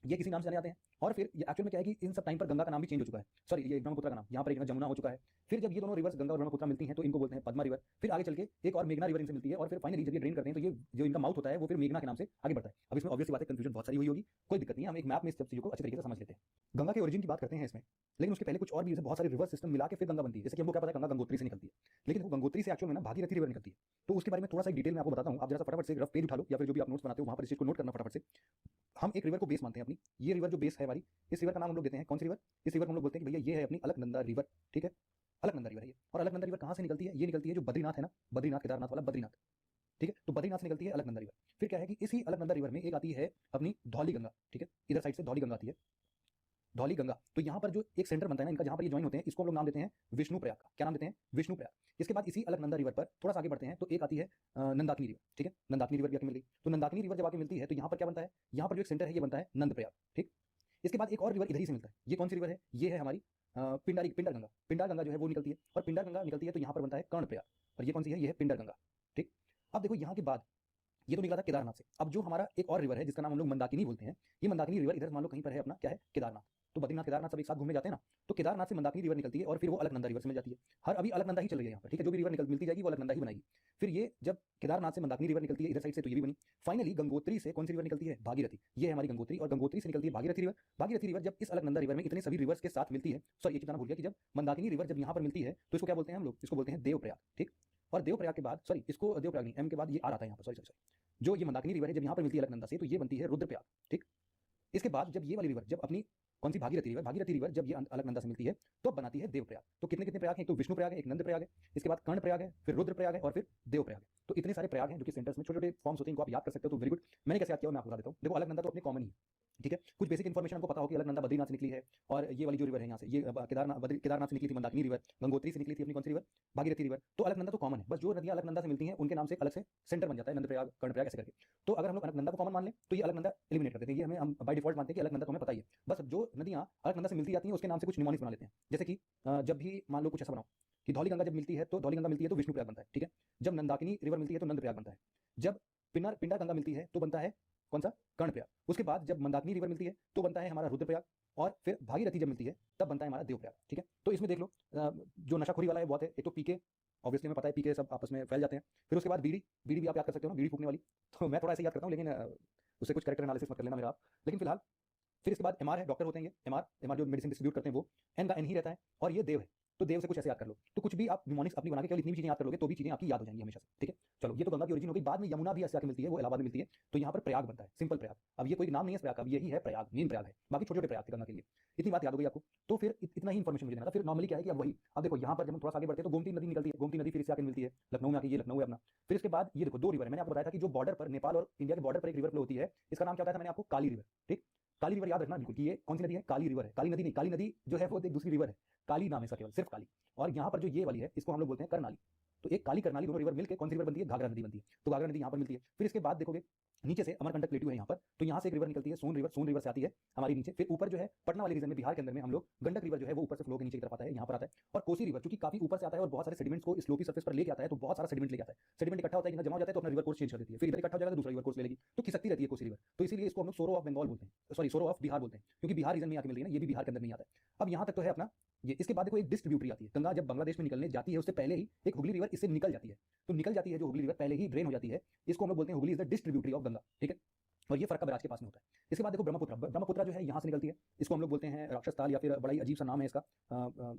ये किसी नाम से जाने जाते हैं। और फिर ये एक्चुअल में क्या है कि इन सब टाइम पर गंगा का नाम भी चेंज हो चुका है, सॉरी ये ब्रह्मपुत्र का नाम यहाँ पर एक जमुना हो चुका है। फिर जब ये दोनों रिवर्स गंगा और ब्रह्मपुत्र मिलती हैं तो इनको बोलते हैं पद्मा रिवर। फिर आगे चल के एक और मेघना रिवर इनसे मिलती है, और फिर फाइनली जब ये ड्रेन करते हैं तो ये जो इनका माउथ होता है वो फिर मेघना के नाम से आगे बढ़ता है। अब इसमें ऑब्वियसली बात है, कंफ्यूजन बहुत सारी हुई होगी, कोई दिक्कत नहीं है, हम एक मैप में इस सब चीजों को अच्छे तरीके से समझ लेते हैं। गंगा के ओरिजिन की बात करते हैं इसमें, लेकिन उसके पहले कुछ और भी जैसे बहुत सारे रिवर सिस्टम मिला के फिर गंगा बनती है। जैसे कि हमको क्या पता है गंगा गंगोत्री से निकलती है, लेकिन वो गंगोत्री से एक्चुअल में ना भागीरथी रिवर निकलती है। तो उसके बारे में थोड़ा सा डिटेल में आपको बताता हूँ, आप जरा सा फटाफट से रफ पेज उठा लो या फिर जो भी आप नोट्स बनाते हो वहाँ पर इस चीज को नोट करना फटाफट से। हम एक रिवर को बेस मानते हैं अपनी, ये रिवर जो बेस है हमारी, इस रिवर का नाम हम लोग देते हैं कौन सी रिवर, इस रिवर को हम लोग बोलते हैं कि भैया ये है अपनी अलकनंदा रिवर, ठीक है। अलकनंदा रिवर है ये, और अलकनंदा रिवर कहाँ से निकलती है, ये निकलती है जो बद्रीनाथ है ना, बद्रीनाथ केदारनाथ वाला बद्रीनाथ, ठीक है। तो बद्रीनाथ से निकलती है अलकनंदा रिवर। फिर क्या है कि इसी अलकनंदा रिवर में एक आती है अपनी धौली गंगा, ठीक है, इधर साइड से धौली गंगा आती है, धौली गंगा। तो यहाँ पर जो एक सेंटर बनता है ना इनका, जहाँ पर ये ज्वाइन होते हैं, इसको हम लोग नाम देते हैं विष्णु प्रयाग का। क्या नाम देते हैं, विष्णु प्रयाग। इसके बाद इसी अलकनंदा रिवर पर थोड़ा सा आगे बढ़ते हैं तो एक आती है नंदाकिनी रिवर, ठीक है। नंदाकिनी रिवर भी आके मिल गई, तो नंदाकिनी रिवर जब आके मिलती है तो यहाँ पर क्या बनता है, यहाँ पर जो एक सेंटर है ये बनता है नंद प्रयाग, ठीक। इसके बाद एक और रिवर इधर ही से मिलता है, ये कौन सी रिवर है, ये है हमारी पिंडारी, पिंडर गंगा। पिंडर गंगा जो है वो निकलती है, और पिंडर गंगा निकलती है तो यहाँ पर बनता है कर्ण प्रयाग, और ये कौन सी है, ये है पिंडर गंगा, ठीक। अब देखो यहाँ के बाद ये तो निकला था केदारनाथ से। अब जो हमारा एक और रिवर है जिसका नाम हम लोग मंदाकिनी बोलते हैं, ये मंदाकिनी रिवर इधर मान लो कहीं पर है अपना, क्या है, केदारनाथ। तो बद्रीनाथ केदारनाथ सब एक साथ घूमने जाते हैं ना, तो केदारनाथ से मंदाकिनी रिवर निकलती है और फिर वो अलकनंदा रिवर से मिल जाती है। हर अभी अलकनंदा ही चल रही है यहाँ पर, ठीक है। जो भी रिवर मिलती जाएगी वो अलकनंदा ही बनाएगी। फिर ये जब केदारनाथ से मंदाकिनी रिवर निकलती है इधर साइड से तो ये भी बनी। फाइनली गंगोत्री से कौन सी रिवर निकलती है, भागीरथी, ये है हमारी गंगोत्री, और गंगोत्री से निकलती है भागीरथी रिवर। भागीरथी रिवर जब इस अलकनंदा रिवर में इतने सभी रिवर्स के साथ मिलती है, सॉरी ये कितना भूल गया कि जब मंदाकिनी रिवर जब यहाँ पर मिलती है तो इसको क्या बोलते हैं हम लोग, इसको बोलते हैं देवप्रयाग, ठीक। और देवप्रयाग के बाद, सॉरी इसको देवप्रयाग नहीं, एम के बाद ये आ रहा है यहाँ पर, सॉरी सॉरी, जो ये मंदाकिनी रिवर है जब यहाँ पर मिलती है अलकनंदा से तो ये बनती है रुद्रप्रयाग, ठीक। इसके बाद जब ये वाली रिवर जब अपनी कौन सी भागीरथी रिवर, भागीरथी रिवर जब ये अलकनंदा से मिलती है तो बनाती है देवप्रयाग। तो कितने कितने प्रयाग हैं, एक तो विष्णु प्रयाग है, एक नंद प्रयाग है, इसके बाद कर्ण प्रयाग है, फिर रुद्र प्रयाग है, और फिर देव प्रयाग है। तो इतने सारे प्रयाग हैं जो कि सेंटर्स में छोटे छोटे फॉर्म्स होते हैं, इनको आप याद कर सकते हो, तो वेरी गुड। मैंने कैसे याद किया मैं आपको बता देता हूँ। देखो अलकनंदा तो अपने कॉमन ही, ठीक है। कुछ बेसिक इन्फॉर्मेशन आपको पता हो कि अलकनंदा बद्रीनाथ से निकली है, और ये वाली जो रिवर है यहाँ से ये केदारनाथ से निकली थी मंदाकिनी रिवर, गंगोत्री से निकली थी अपनी कौन सी रिवर, भागीरथी रिवर। तो अलकनंदा तो कॉमन है, बस जो नदियाँ अलकनंदा से मिलती हैं उनके नाम से अलग से सेंटर बन जाता है, नंद प्रयाग, कर्ण प्रयाग ऐसे करके। तो अगर हम लोग अलकनंदा को कॉमन मान लें तो ये अलकनंदा एलिमिनेट कर देते हैं, ये हमें हम बाय डिफॉल्ट मानते हैं कि अलकनंदा तो हमें पता ही है। बस जो नदियाँ अलकनंदा से मिलती जाती हैं उसके नाम से कुछ निमोनिक्स बना लेते हैं। जैसे कि जब भी मान लो कुछ ऐसा बनाओ कि धौली गंगा जब मिलती है तो धौली गंगा मिलती है तो विष्णु प्रयाग बनता है, ठीक है। जब नंदाकिनी रिवर मिलती है तो नंद प्रयाग बनता है। जब पिंडर गंगा मिलती है तो बनता है कौन सा, कर्ण प्रयाग। उसके बाद जब मंदाकिनी रिवर मिलती है तो बनता है हमारा रुद्र प्रयाग, और फिर भागीरथी जब मिलती है तब बनता है हमारा देव प्रयाग, ठीक है। तो इसमें देख लो जो नशाखोरी वाला है बहुत है, एक तो पीके, ऑब्वियसली हमें पता है पीके सब आपस में फैल जाते हैं। फिर उसके बाद बीड़ी, बीड़ी भी आप याद कर सकते हो ना, बीड़ी फूकने वाली, तो मैं थोड़ा ऐसे याद करता हूँ, लेकिन उससे कुछ कैरेक्टर एनालिसिस मत कर लेना मेरा आप। लेकिन फिलहाल फिर इसके बाद एमआर है, डॉक्टर होते हैं ये, एमआर जो मेडिसिन डिस्ट्रीब्यूट करते हैं वो, एन का एन ही रहता है, और ये देव है, तो देव से कुछ ऐसे याद कर लो। तो कुछ भी आप निमोनिक्स अपनी बना के केवल इतनी भी चीजें याद कर लोगे तो भी चीजें आपकी याद हो जाएंगी हमेशा से, ठीक है। चलो ये तो गंगा की ओरिजिन हो गई। बाद में यमुना भी ऐसे आके मिलती है, वो इलाहाबाद में मिलती है, तो यहाँ पर प्रयाग बनता है, सिंपल प्रयाग। अब ये कोई नाम नहीं है प्रयाग का, अब यही है प्रयाग, मेन प्रयाग है, बाकी छोटे छोटे प्रयाग थे गंगा के लिए। इतनी बात याद हो गई आपको। तो फिर इतना ही इन्फॉर्मेशन मुझे देना था। फिर नॉर्मली क्या है कि अब वही, अब देखो यहाँ पर जब हम थोड़ा सा आगे बढ़ते हैं तो गोमती नदी निकलती है, गोमती नदी फिर इससे आके मिलती है लखनऊ में आके, ये लखनऊ है अपना। फिर इसके बाद ये देखो दो रिवर है, मैंने आपको बताया था कि जो बॉर्डर पर, नेपाल और इंडिया के बॉर्डर पर एक रिवर फ्लो होती है, इसका नाम क्या बताया था मैंने आपको, काली रिवर। ठीक, काली रिवर याद रखना बिल्कुल कि ये कौन सी नदी है, काली रिवर है। काली नदी नहीं, काली नदी जो है वो एक दूसरी रिवर है, काली नाम है इसका केवल, सिर्फ काली। और यहाँ पर जो ये वाली है इसको हम लोग बोलते हैं करनाली। तो एक काली करनाली दोनों रिवर मिलकर कौन सी रिवर बनती है, घाघरा नदी बनती है। तो घाघरा नदी यहाँ पर मिलती है। फिर इसके बाद देखोगे नीचे से अमरकंटक प्लेटू है यहाँ पर, तो यहाँ से एक रिवर निकलती है सोन रिवर, सोन रिवर से आती है हमारी नीचे। फिर ऊपर जो है पटना वाले रीजन में, बिहार के अंदर में हम लोग गंडक रिवर जो है वो ऊपर से फ्लो के नीचे की तरफ आता है, यहाँ पर आता है। और कोसी रिवर चूंकि काफी ऊपर से आता है और बहुत सारे सेडिमेंट्स को स्लोपी सरफेस पर लेके आता है, तो बहुत सारा सेडिमेंट लेके आता है। सेडिमेंट इकट्ठा होता है, जमा हो जाता है, तो अपना रिवर कोर्स चेंज कर देती है, फिर इधर इकट्ठा हो जाएगा तो दूसरा रिवर कोर्स ले लेगी, तो खिसकती रहती है कोसी रिवर। तो इसीलिए इसको हम लोग सोरो ऑफ बंगाल बोलते हैं, सॉरी सोरो ऑफ बिहार बोलते हैं, क्योंकि बिहार रीजन में आके मिल रही है ना, ये भी बिहार के अंदर नहीं आता है। अब यहाँ तक तो है अपना ये। इसके बाद देखो एक डिस्ट्रीब्यूटरी आती है, गंगा जब बांग्लादेश में निकलने जाती है उससे पहले ही एक हुगली रिवर इससे निकल जाती है। तो निकल जाती है जो हुगली रिवर पहले ही ड्रेन हो जाती है, इसको हम लोग बोलते हैं Hooghly is the distributary of Ganga. ठीक है, और ये फरक्का बैराज के पास में होता है। इसके बाद देखो ब्रह्मपुत्र, ब्रह्मपुत्र जो है यहाँ से निकलती है, इसको हम लोग बोलते हैं राक्षस ताल, या फिर बड़ा ही अजीब सा नाम है इसका,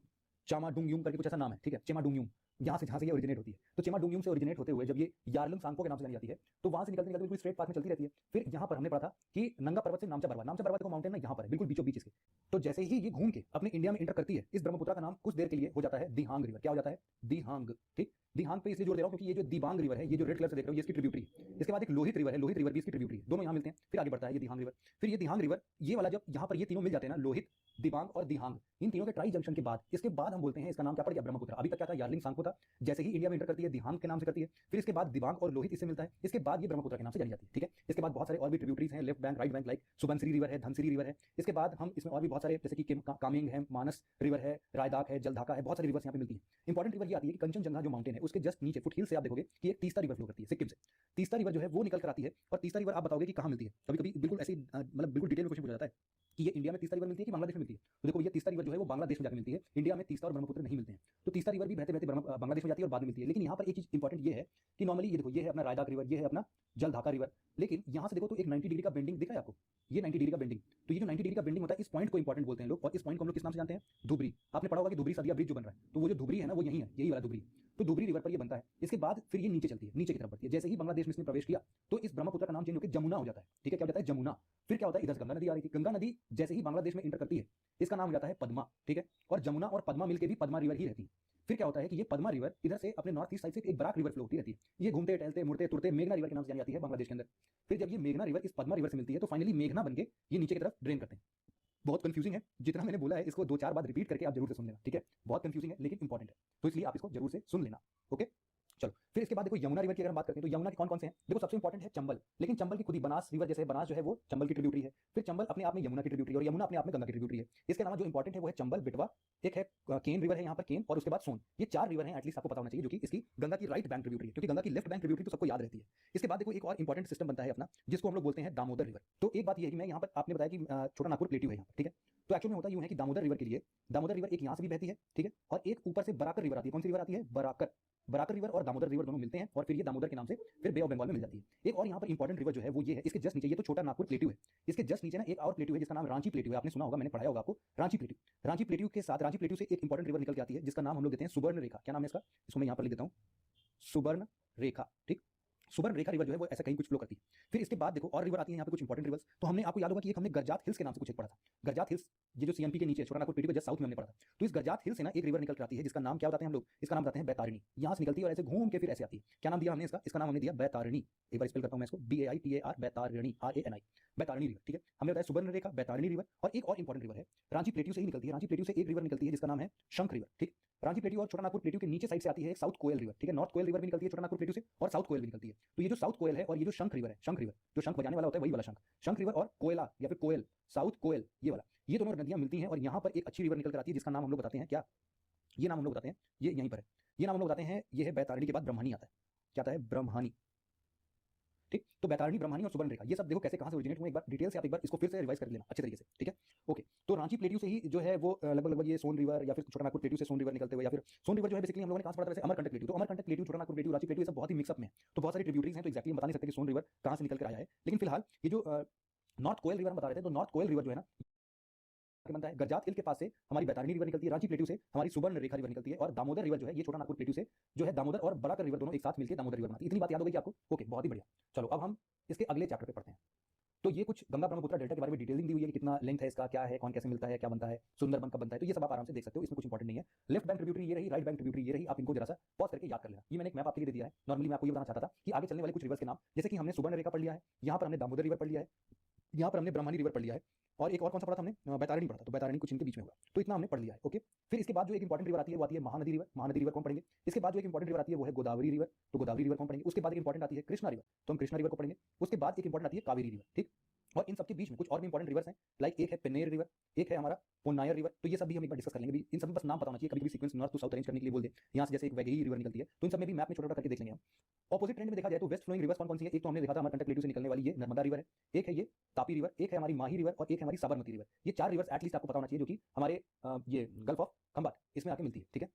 चामाडुंगयुम करके कुछ ऐसा नाम है। ठीक है, चेमाडुंगयुम, यहाँ से जहाँ से ये ओरिजिनेट होती है। तो चेमाडुंगयुम से ओरिजिनेट होते हुए जब ये यारलुंग सांगपो के नाम से जानी जाती है, तो वहाँ से निकलते निकलते बिल्कुल स्ट्रेट पाथ में चलती रहती है। फिर यहाँ पर हमने पढ़ा था कि नंगा पर्वत से नामचा पर्वत, नामचा पर्वत को माउंटेन ना यहाँ पर है, बिल्कुल बीचों बीच इसके। तो जैसे ही ये घूम के अपने इंडिया में इंटर करती है, इस ब्रह्मपुत्र का नाम कुछ देर के लिए हो जाता है दिहांग रिवर। क्या हो जाता है, दिहांग। ठीक, दिहांग पे इसलिए जोर दे रहा हूँ क्योंकि ये जो दिबांग रिवर है, ये जो रेड कलर से देख रहे हो, ये इसकी ट्रिब्यूटरी है। इसके बाद एक लोहित रिवर है, लोहित रिवर भी इसकी ट्रिब्यूटरी है, दोनों यहाँ मिलते हैं। फिर आगे बढ़ता है ये दिहांग रिवर। फिर ये दिहांग रिवर, ये वाला जब यहाँ पर ये तीनों मिल जाते हैं ना, लोहित, दिबांग और दिहांग, इन तीनों के ट्राई जंक्शन के बाद, इसके बाद हम बोलते हैं इसका नाम क्या पड़ गया, ब्रह्मपुत्र। अभी तक क्या था, यार्लिंग सांगपो था। जैसे ही इंडिया में इंटर करती है दिहांग के नाम से करती है, फिर इसके बाद दिबांग और लोहित इससे मिलता है, इसके बाद ये ब्रह्मपुत्र के नाम से जानी जाती है। ठीक है, इसके बाद बहुत सारे और भी ट्रिब्यूटरीज हैं, left bank right bank, like Subansiri river है, धनसिरी रिवर है। इसके बाद हम इसमें और भी बहुत सारे जैसे कि कामेंग है, मानस रिवर है, रायदाक है, जलधाका है, बहुत सारी रिवर्स यहाँ पे मिलती है। इंपॉर्टेंट रिवर ये आती है कि कंचनजंगा जो माउंटेन है उसके जस्ट नीचे फुट हिल से आप देखोगे कि एक तीस्ता रिवर फ्लो करती है सिक्किम से। तीस्ता रिवर जो है वो निकल कर आती है, और तीस्ता रिवर आप बताओगे कि कहाँ मिलती है, कभी कभी बिल्कुल ऐसी मतलब बिल्कुल डिटेल में क्वेश्चन पूछा जाता है कि ये इंडिया में तीस्ता रिवर मिलती है कि बांग्लादेश में मिलती है। तो देखो ये तीस्ता रिवर जो है वो बांग्लादेश में जाकर मिलती है, इंडिया में तीस्ता और ब्रह्मपुत्र नहीं मिलते हैं। तो तीस्ता रिवर भी बहते बहते बांग्लादेश में जाती है और बाद में मिलती है। लेकिन यहाँ पर एक चीज इंपॉर्टेंट ये है कि नॉर्मली ये देखो, ये है अपना रायदाक रिवर, ये है अपना जलधाका रिवर, लेकिन यहाँ से देखो तो एक 90 डिग्री का बेंडिंग दिखा है आपको, ये 90 डिग्री का बेंडिंग। तो ये जो 90 डिग्री का बेंडिंग होता है, इस पॉइंट को इंपॉर्टेंट बोलते हैं लोग, और इस पॉइंट को हम लोग किस नाम से जानते हैं, धुबरी। आपने पढ़ा होगा कि धुबरी सदिया ब्रिज जो बन रहा है, तो वो जो धुबरी है ना वो यही है, यही वाला धुबरी। तो धुबरी रिवर पर ये बनता है। इसके बाद फिर ये नीचे चलती है, नीचे की तरफ बढ़ती है। जैसे ही बांग्लादेश में इसने प्रवेश किया तो इस ब्रह्मपुत्र का नाम चेंज होकर जमुना हो जाता है। ठीक है, क्या हो जाता है, जमुना। फिर क्या होता है, इधर से गंगा नदी आ रही थी, गंगा नदी जैसे ही बांग्लादेश में इंटर करती है इसका नाम हो जाता है पद्मा। ठीक है, और जमुना और पद्मा मिलकर भी पद्मा रिवर ही रहती है। फिर क्या होता है कि ये पद्मा रिवर इधर से अपने नॉर्थ ईस्ट साइड से एक बराक रिवर फ्लो होती रहती है, ये घूमते टहलते मुड़ते तुरते मेघना रिवर के नाम से जानी जाती है बांग्लादेश के अंदर। फिर जब ये मेघना रिवर इस पद्मा रिवर से मिलती है तो फाइनली मेघना बन के ये नीचे की तरफ ड्रेन करते हैं। बहुत कंफ्यूजिंग है, जितना मैंने बोला है इसको 2-4 बार रिपीट करके आप जरूर से सुन लेना। ठीक है, बहुत कंफ्यूजिंग है लेकिन इंपॉर्टेंट है, तो इसलिए आप इसको जरूर से सुन लेना। ओके, चलो फिर इसके बाद देखो यमुना रिवर की अगर हम बात करते हैं तो यमुना के कौन कौन से हैं, देखो सबसे इंपॉर्टेंट है चंबल, लेकिन चंबल की खुद ही बनास रिवर, जैसे बनास जो है वो चंबल की ट्रिब्यूटरी है। फिर चंबल अपने आप में यमुना की ट्रिब्यूटरी, और यमुना अपने आप में गंगा की ट्रिब्यूटरी है। इसके अलावा जो इंपॉर्टेंट है वो है चंबल, बेटवा, एक है केन रिवर है यहाँ पर, केन, और उसके बाद सोन। ये 4 रिवर हैं एटलीस्ट आपको पता होना चाहिए, जो कि इसकी गंगा की राइट बैंक ट्रिब्यूटरी है, क्योंकि गंगा की लेफ्ट बैंक ट्रिब्यूटरी तो सबको याद रहती है। इसके बाद देखो एक और इंपॉर्टेंट सिस्टम बनता है अपना, जिसको हम लोग बोलते हैं दामोदर रिवर। तो एक बात ये है कि मैं यहाँ पर आपने बताया कि छोटा नागपुर प्लेट्यू है यहाँ पर, ठीक है, तो एक्चुअली में होता यूं है कि दामोदर रिवर के लिए, दामोदर रिवर एक यहाँ से भी बहती है, ठीक है, और एक ऊपर से बराकर रिवर आती है। कौन सी रिवर आती है, बराकर। बराकर रिवर और दामोदर रिवर दोनों मिलते हैं और फिर ये दामोदर के नाम से फिर बे ऑफ बंगाल में मिल जाती है। एक और यहाँ पर इंपॉर्टेंट रिवर जो है वो ये है, इसके जस्ट नीचे, ये तो छोटा नागपुर प्लेट्यू है, इसके जस्ट नीचे ना एक और प्लेट्यू है जिसका नाम रांची प्लेट्यू है। आपने सुना होगा, मैंने पढ़ाया होगा आपको, रांची प्लेट्यू। रांची प्लेट्यू के साथ, रांची प्लेट्यू से एक इंपॉर्टेंट रिवर निकल के आती है जिसका नाम हम लोग देते हैं सुवर्ण रेखा। क्या नाम है इसका, इसको मैं यहाँ पर लिख देता हूँ, सुवर्ण रेखा। ठीक, सुवर्ण रेखा रिवर जो है वो ऐसा कहीं कुछ फ्लो करती है। फिर इसके बाद देखो और रिवर आती है यहाँ पे कुछ इंपॉर्टेंट रिवर्स। तो हमने आपको याद होगा कि एक हमने गरजात हिल्स के नाम से कुछ एक पढ़ा था, गरजात हिल्स, ये जो सीएमपी के नीचे छोटा नागपुर प्लेट्यू के जस्ट साउथ में हमने पढ़ा था। तो इस गरजात हिल्स से ना एक रिवर निकल कर आती है जिसका नाम क्या बताते हैं हम लोग, इसका नाम बताते हैं बैतारिणी। यहाँ से निकलती है और ऐसे घूम के फिर ऐसे आती है। क्या नाम दिया हमने इसका, इसका नाम हमने दिया बैतारिणी। एक बार स्पेल करता हूँ मैं इसको, BAITAR, बैतारिणी, RANI, बैतारिणी रिवर। ठीक है, हमने बताया सुवर्ण रेखा, बैतारिणी रिवर, और एक और इंपॉर्टेंट रिवर है रांची प्लेट्यू से ही निकलती है। रांची प्लेट्यू से एक रिवर निकलती है जिसका नाम है शंख रिवर। ठीक, रांची प्लेट्यू और छोटा नागपुर प्लेट्यू के नीचे साइड से आती है एक साउथ कोयल रिवर। ठीक है, नॉर्थ कोयल रिवर भी निकलती है छोटा नागपुर प्लेट्यू से, और साउथ कोयल भी निकलती है। तो ये जो साउथ कोयल है और ये जो शंख रिवर है, शंख रिवर जो शंख बजाने वाला होता है वही वाला शंख, शंख रिवर और कोयला या फिर कोयल, साउथ कोयल, ये वाला, ये दोनों नदियां मिलती हैं और यहाँ पर एक अच्छी रिवर निकल कर आती है जिसका नाम हम लोग बताते हैं क्या, ये नाम हम लोग बताते हैं, ये यहीं पर है, ये नाम हम लोग बताते हैं, ये है बैतारिणी के बाद ब्रह्मणी आता है। क्या आता है, ब्रह्मणी। ठीक, तो बैतारिणी, ब्रह्मणी और सुवर्ण रेखा, ये सब देखो कैसे कहां से ओरिजिनेट हुए, एक बार डिटेल से आप एक बार इसको फिर से रिवाइज कर लेना अच्छे तरीके से। ठीक है, ओके। तो रांची प्लेट्यू से ही जो है वो लगभग ये सोन रिवर या फिर छोटा नागपुर प्लेट्यू से सोन रिवर निकलते हुए, या फिर सोन रिवर जो है बेसिकली हम लोगों ने कहां से पढ़ा था वैसे, अमरकंटक प्लेट्यू। तो अमरकंटक प्लेट्यू, छोटा नागपुर प्लेट्यू, रांची प्लेट्यू, ये सब बहुत ही मिक्सअप में, तो बहुत सारी ट्रिब्यूटरीज हैं, तो एक्चुअली हम बता नहीं सकते कि सोन रिवर कहां से निकल कर आया है। लेकिन फिलहाल ये जो नॉर्थ कोयल रिवर हम बता रहे थे, तो नॉर्थ कोयल रिवर जो है ना के बनता है। गरजात हिल के पास से हमारी बैतारणी रिवर निकलती है, रांची प्लेट्यू से हमारी सुवर्ण रेखा रिवर निकलती है, और दामोदर रिवर जो है ये छोटा नागपुर प्लेट्यू से जो है दामोदर और बराकर रिवर दोनों एक साथ मिलकर दामोदर रिवर बनाती है। इतनी बात याद हो गई आपको? ओके, बहुत ही बढ़िया। चलो अब हम इसके अगले चैप्टर पे पढ़ते हैं। तो ये कुछ गंगा ब्रह्मपुत्र डेल्टा के बारे में डिटेलिंग दी हुई है कि कितना लेंथ है इसका, क्या है, कौन कैसे मिलता है, क्या बनता है, सुंदरबन कब बनता है, तो ये सब आप आराम से देख सकते हो, इसमें कुछ इंपॉर्टेंट नहीं है। लेफ्ट बैंक ट्रिब्यूटरी ये रही, राइट बैंक ट्रिब्यूटरी ये रही, आप इनको जरा सा पॉज करके याद कर लेना। ये मैंने एक मैप आपके लिए दे दिया है। नॉर्मली मैं आपको ये बताना चाहता था कि आगे चलने वाले कुछ रिवर्स के नाम, जैसे कि हमने सुवर्ण रेखा पढ़ लिया है, यहाँ पर हमने दामोदर रिवर पढ़ लिया है, यहाँ पर हमने ब्रह्मणी रिवर पढ़ लिया है, और एक और कौन सा पढ़ा था हमने? बैतारणी पढ़ा था, तो बैतारणी कुछ इनके बीच में होगा। तो इतना हमने पढ़ लिया है। ओके, फिर इसके बाद जो एक इंपॉर्टेंट रिवर आती है वो आती है महानदी रिवर। महानदी रिवर कौन पढ़ेंगे? इसके बाद जो एक इंपॉर्टेंट रिवर आती है वो है गोदावरी रिवर, तो गोदावरी रिवर कौन पढ़ेंगे? उसके बाद एक इंपॉर्टेंट आती है कृष्णा रिवर, तो हम कृष्णा रिवर को पढ़ेंगे। उसके बाद एक इंपॉर्टेंट आती है कावेरी रिवर, ठीक। और इन सबके बीच में कुछ और भी इंपॉर्टेंट रिवर्स हैं, लाइक एक है पेन्नेर रिवर, एक है हमारा पोन्नायर रिवर, तो ये सब भी हम एक बार डिस्कस कर लेंगे। इन सब में बस नाम पता होना चाहिए, कभी भी sequence north to south arrange करने के लिए बोल दे, यहाँ से जैसे एक वैगई रिवर निकलती है, तो इन सब में भी मैप में छोटा-छोटा करके देख लेंगे हम। ऑपोजिट ट्रेंड में देखा जाए तो वेस्ट फ्लोइंग रिवर्स कौन-कौन सी है? एक तो हमने देखा था अमरकंटक प्लेटू से निकलने वाली ये नर्मदा रिवर है, एक है ये तापी रिवर, एक है हमारी माही रिवर, और एक है हमारी साबरमती रिवर। ये 4 रिवर्स एटलीस्ट आपको पता होना चाहिए जो कि हमारे ये गल्फ ऑफ खंबाट इसमें आके मिलती है, ठीक है।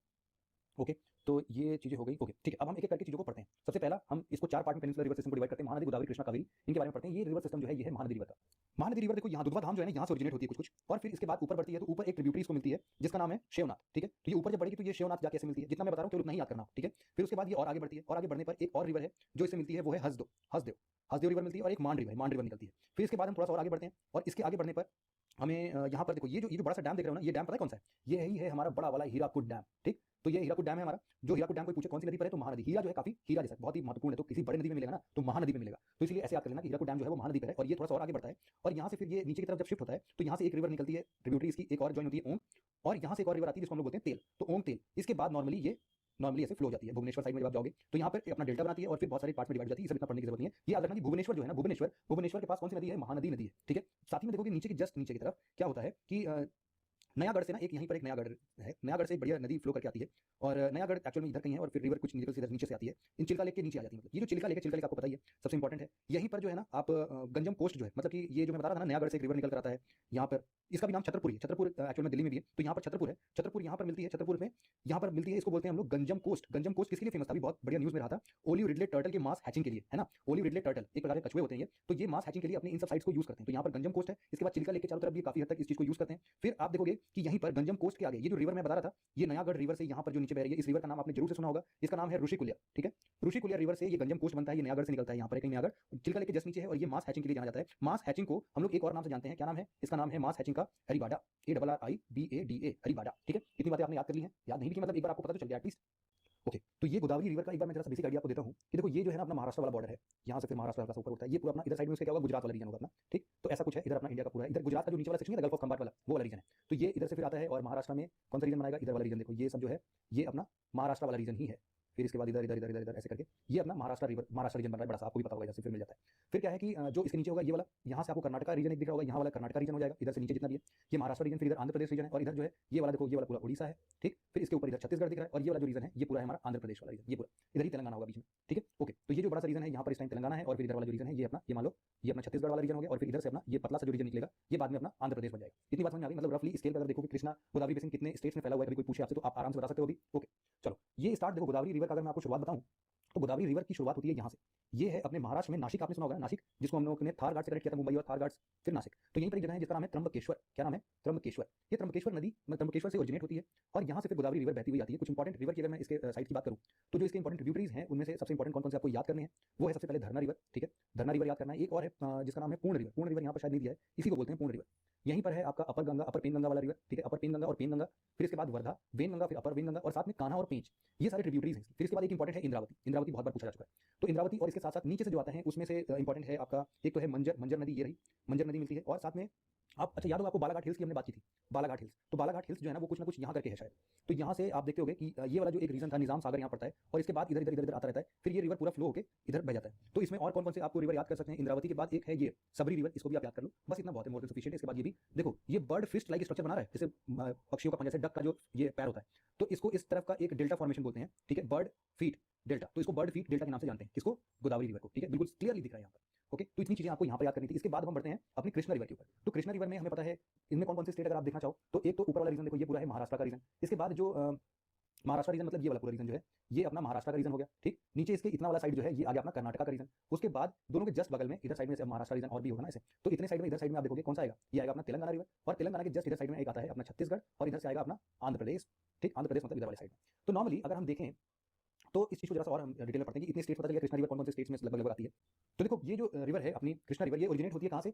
ओके, तो ये चीजें हो गई। ओके, ठीक है, अब हम एक एक करके चीजों को पढ़ते हैं। सबसे पहला हम इसको 4 पार्ट में पेनिनसुलर रिवर सिस्टम को डिवाइड करते हैं, महानदी, गोदावरी, कृष्णा, कावेरी, इनके बारे में पढ़ते हैं। ये रिवर सिस्टम जो है ये है महानदी रिवर का। महानदी रिवर देखो यहाँ दुधवा धाम जो है ना, यहाँ से ओरिजिनेट होती है कुछ, और फिर इसके बाद ऊपर बढ़ती है, तो ऊपर एक ट्रिब्यूटरी इसको मिलती है जिसका नाम है शिवनाथ, ठीक है। तो ये ऊपर जब बढ़ेगी तो ये शिवनाथ जाके ऐसे मिलती है, जितना मैं बता रहा हूँ केवल उतना ही याद करना, ठीक है। फिर उसके बाद ये और आगे बढ़ती है, और आगे बढ़ने पर एक और रिवर है जो इससे मिलती है, वो है हसदेव, हसदेव, हसदेव रिवर मिलती है, और एक मान रिवर, मान रिवर निकलती है। फिर इसके बाद हम थोड़ा सा और आगे बढ़ते हैं, और इसके आगे बढ़ने पर हमें यहाँ पर देखो ये जो बड़ा सा डैम देख रहे हो ना, ये डैम पता है कौन सा है? ये ही है हमारा बड़ा वाला हीराकुद डैम, ठीक। तो ये हीराकुद डैम है हमारा। जो हीराकुद डैम कोई पूछे कौन सी नदी पर है, तो महानदी। हीरा जो है काफी हीरा जैसा बहुत ही महत्वपूर्ण है, तो किसी बड़े नदी में मिलेगा ना तो महानदी में मिलेगा, तो इसलिए ऐसे याद कर लेना कि हीराकुद डैम जो है वो महानदी पर है। और ये थोड़ा सा और आगे बढ़ता है, और यहाँ से फिर ये नीचे की तरफ जब शिफ्ट होता है तो यहाँ से एक रिवर निकलती है ट्रिब्यूटरी इसकी, एक और ज्वाइन होती है ओम, और यहाँ से एक और रिवर आती है जिसको हम लोग बोलते हैं तेल, तो ओम तेल। इसके बाद नॉर्मली ऐसे फ्लो जाती है भुवनेश्वर साइड में जब आप जाओगे तो यहाँ पर अपना डेल्टा बनाती है, और फिर बहुत सारे पार्ट में डिवाइड जाती है। ये सब इतना पढ़ने की जरूरत नहीं है। ये याद रखना कि भुवनेश्वर जो है ना, भुवनेश्वर के पास कौन सी नदी है? महानदी नदी है, ठीक है। साथ ही में देखोगे नीचे की जस्ट नीचे की तरफ क्या होता है कि नयागढ़ से ना एक यहीं पर एक नयागढ़ है, नयागढ़ से एक बढ़िया नदी फ्लो करके आती है, और नयागढ़ एक्चुअल में इधर कहीं है, और फिर रिवर कुछ निकल से इधर नीचे से आती है, इन चिल्का लेक के नीचे आ जाती है। मतलब ये जो चिल्का लेक आपको पता ही है, सबसे इंपॉर्टेंट है। यहीं पर जो है ना आप गंजम कोस्ट जो है, मतलब कि ये जो मैं बता रहा था ना, नयागढ़ से एक रिवर निकल कर आता है यहाँ पर, इसका भी नाम छतरपुर है। छतरपुर एक्चुअल में दिल्ली में भी है, तो यहाँ पर छतरपुर है। छतरपुर यहाँ पर मिलती है, छतरपुर में यहाँ पर मिलती है, इसको बोलते हैं हम लोग गंजम कोस्ट। गंजम कोस्ट किसके लिए फेमस था? अभी बहुत बढ़िया न्यूज़ में रहा था, ओलिव रिडले टर्टल के मास हैचिंग के लिए, है ना। ओलिव रिडले टर्टल एक प्रकार के कछुए होते हैं ये, तो ये मास हैचिंग के लिए अपने इन सब साइट्स को यूज करते हैं। तो यहाँ पर गंजम कोस्ट है, इसके बाद चिल्का लेक के चारों तरफ भी काफी हद तक इस चीज को यूज करते हैं। फिर आप देखोगे कि यहीं पर गंजम कोस्ट के आगे ये जो रिवर मैं बता रहा था, ये नयागढ़ रिवर से यहाँ पर जो नीचे बह रही है, इस रिवर का नाम आपने जरूर से सुना होगा, इसका नाम है ऋषिकुल्या, ठीक है। ऋषिकुल्या रिवर से ये गंजम कोस्ट बनता है, ये नयागढ़ से निकलता है, यहाँ पर एक नयागढ़ चिल्का लेक के जस्ट नीचे है, और ये मास हैचिंग के लिए जाना जाता है। मास हैचिंग को हम लोग एक और नाम से जानते हैं, क्या नाम है इसका? नाम है मास हैचिंग का हरिबाडा, ARRIBADA, हरिबाडा, ठीक है। इतनी बातें आपने याद कर ली हैं, याद नहीं भी की मतलब एक बार आपको पता तो चल गया एटलीस्ट। ओके, तो ये गोदावरी रिवर का एक बार मैं जरा सा बेसिक आइडिया आपको देता हूँ कि देखो ये जो है ना अपना महाराष्ट्र वाला बॉर्डर है, यहाँ से फिर महाराष्ट्र हल्का सा ऊपर उठता है, ये पूरा अपना इधर साइड में उसका क्या होगा? गुजरात वाला रीजन होगा अपना, ठीक। तो ऐसा कुछ है, इधर अपना इंडिया का पूरा, इधर गुजरात का जो नीचे वाला सेक्शन है गल्फ ऑफ खंबाट वाला, वो वाला रीजन है। तो ये इधर से फिर आता है, और महाराष्ट्र में कौन सा रीजन बनाएगा? इधर वाला रीजन। देखो ये सब जो है ये अपना महाराष्ट्र वाला रीजन ही है। फिर इसके बाद इधर इधर इधर इधर इधर ऐसे करके ये अपना महाराष्ट्र रीजन बन रहा है, बड़ा सा आपको भी पता होगा, इधर से फिर मिल जाता है। फिर क्या है कि जो इसके नीचे होगा ये वाला, यहाँ से आपको कर्नाटका रीजन एक दिख रहा होगा, यहाँ वाला कर्नाटका रीजन हो जाएगा, इधर से नीचे जितना भी है ये महाराष्ट्र रीजन, फिर इधर आंध्र प्रदेश रीजन है, और इधर जो है ये वाला देखो, ये वाला पूरा उड़ीसा है, ठीक। फिर इसके ऊपर इधर छत्तीसगढ़ दिख रहा है, और ये वाला जो रीजन है ये पूरा है हमारा आंध्र प्रदेश वाला रीजन, ये पूरा इधर ही तेलंगाना होगा बीच में, ठीक है। ओके, तो ये जो बड़ा सा रीजन है यहाँ पर इस टाइम तेलंगाना है, और फिर इधर वाला जो रीजन है ये अपना, ये मान लो ये अपना छत्तीसगढ़ वाला रीजन हो गया, और फिर इधर से अपना ये पतला सा जो रीजन निकलेगा ये बाद में अपना आंध्र प्रदेश बन जाएगा। इतनी बात समझ में आ गई? मतलब रफली स्केल पर अगर देखो कि कृष्णा गोदावरी बेसिन कितने स्टेट्स में फैला हुआ है, कोई पूछे आपसे तो आप आराम से बता सकते हो अभी। ओके, चलो ये स्टार्ट देखो गोदावरी रिवर का, अगर मैं आपको शुरुआत बताऊं तो गोदावरी रिवर की शुरुआत होती है यहाँ से। ये है अपने महाराष्ट्र में नासिक, आपने सुना होगा नासिक, जिसको हम लोगों ने थार घाट से कनेक्ट किया था, मुंबई और थार घाट फिर नासिक। तो यहीं पर एक जगह है जिसका नाम है त्र्यंबकेश्वर। क्या नाम है? त्र्यंबकेश्वर। ये त्र्यंबकेश्वर नदी त्र्यंबकेश्वर से ओरिजिनेट होती है, और यहाँ से फिर गोदावरी रिवर बहती हुई आती है। कुछ इंपॉर्टेंट रिवर की अगर मैं इसके साइड की बात करूँ तो जो इसके इंपॉर्टेंट ट्रिब्यूटरीज हैं उनमें से सबसे इंपॉर्टेंट कौन कौन से आपको याद करने हैं, वो है सबसे पहले धरना रिवर, ठीक है। धरना रिवर याद करना है। एक और है जिसका नाम है पूर्ण रिवर। पूर्ण रिवर यहाँ पर शायद नहीं दिया है, इसी को बोलते हैं पूर्ण रिवर। यहीं पर है आपका अपर गंगा, अपर पेन गंगा वाला रिवर, ठीक है। अपर पेन गंगा और पेन गंगा, फिर इसके बाद वर्धा, वेन गंगा, फिर अपर वेन गंगा, और साथ में कान्हा और पेंच, ये सारे ट्रिब्यूटरीज हैं। फिर इसके बाद एक इंपॉर्टेंट है इंद्रावती। इंद्रावती बहुत बार पूछा जा चुका है, तो इंद्रावती और इसके साथ साथ नीचे से जो आता है उसमें से इंपॉर्टेंट है आपका, एक तो है मंजर नदी, ये रही मंजर नदी मिलती है, और साथ में आप अच्छा याद होगा आपको बालाघाट हिल्स की हमने बात की थी, बालाघाट हिल्स। तो बालाघाट हिल्स जो है ना वो कुछ ना कुछ यहाँ करके है शायद। तो यहाँ से आप देखते होगे कि ये वाला जो एक रीजन था निजाम सागर यहाँ पड़ता है, और इसके बाद इधर इधर इधर इधर आता रहता है, फिर ये रिवर पूरा फ्लो होकर इधर बह जाता है। तो इसमें और कौन कौन से आपको रिवर याद कर सकते हैं? इंद्रावती के बाद एक है ये सबरी रिवर, इसको भी आप याद कर लो, बस इतना बहुत है, मोर देन सफिशिएंट। इसके बाद ये भी देखो, ये बर्ड फिस्ट लाइक स्ट्रक्चर बना रहा है, जैसे पक्षियों का पंजा, जैसे डक का जो ये पैर होता है, तो इसको इस तरफ का एक डेल्टा फॉर्मेशन बोलते हैं, ठीक है। बर्ड फीट डेल्टा, तो इसको बर्ड फीट डेल्टा के नाम से जानते हैं, किसको? गोदावरी रिवर को, ठीक है। बिल्कुल क्लियरली दिख रहा है यहाँ पर। ओके, तो इतनी चीजें आपको यहाँ पर याद करनी थी। इसके बाद हम बढ़ते हैं अपनी कृष्णा रिवर के ऊपर। तो कृष्णा रिवर में हमें पता है इनमें कौन कौन से स्टेट अगर आप देखना चाहो तो एक तो ऊपर वाला रीजन देखो, ये पूरा है महाराष्ट्र का रीजन। इसके बाद जो महाराष्ट्र रीजन मतलब ये वाला पूरा रीजन जो है ये अपना महाराष्ट्र का रीजन हो गया, ठीक। नीचे इसके इतना वाला साइड जो है ये आ गया अपना कर्नाटका का रीजन। उसके बाद दोनों के जस्ट बगल में इधर साइड में महाराष्ट्र रीजन और भी होगा ना ऐसे, तो इतने साइड में इधर साइड में आप देखोगे कौन सा आएगा, ये आएगा अपना तेलंगाना रिवर, और तेलंगाना के जस्ट इधर साइड में एक आता है अपना छत्तीसगढ़, और इधर से आएगा अपना आंध्र प्रदेश, ठीक। आंध्र प्रदेश मतलब इधर वाले साइड में। तो नॉर्मली अगर हम देखें तो इस चीज को जरा सा और हम डिटेल में पढ़ते हैं कि इतने स्टेट पता चल गया कृष्णा रिवर कौन कौन से स्टेट्स में लगभग आती है। तो देखो ये जो रिवर है अपनी कृष्णा रिवर, ये ओरिजिनेट होती है कहाँ से,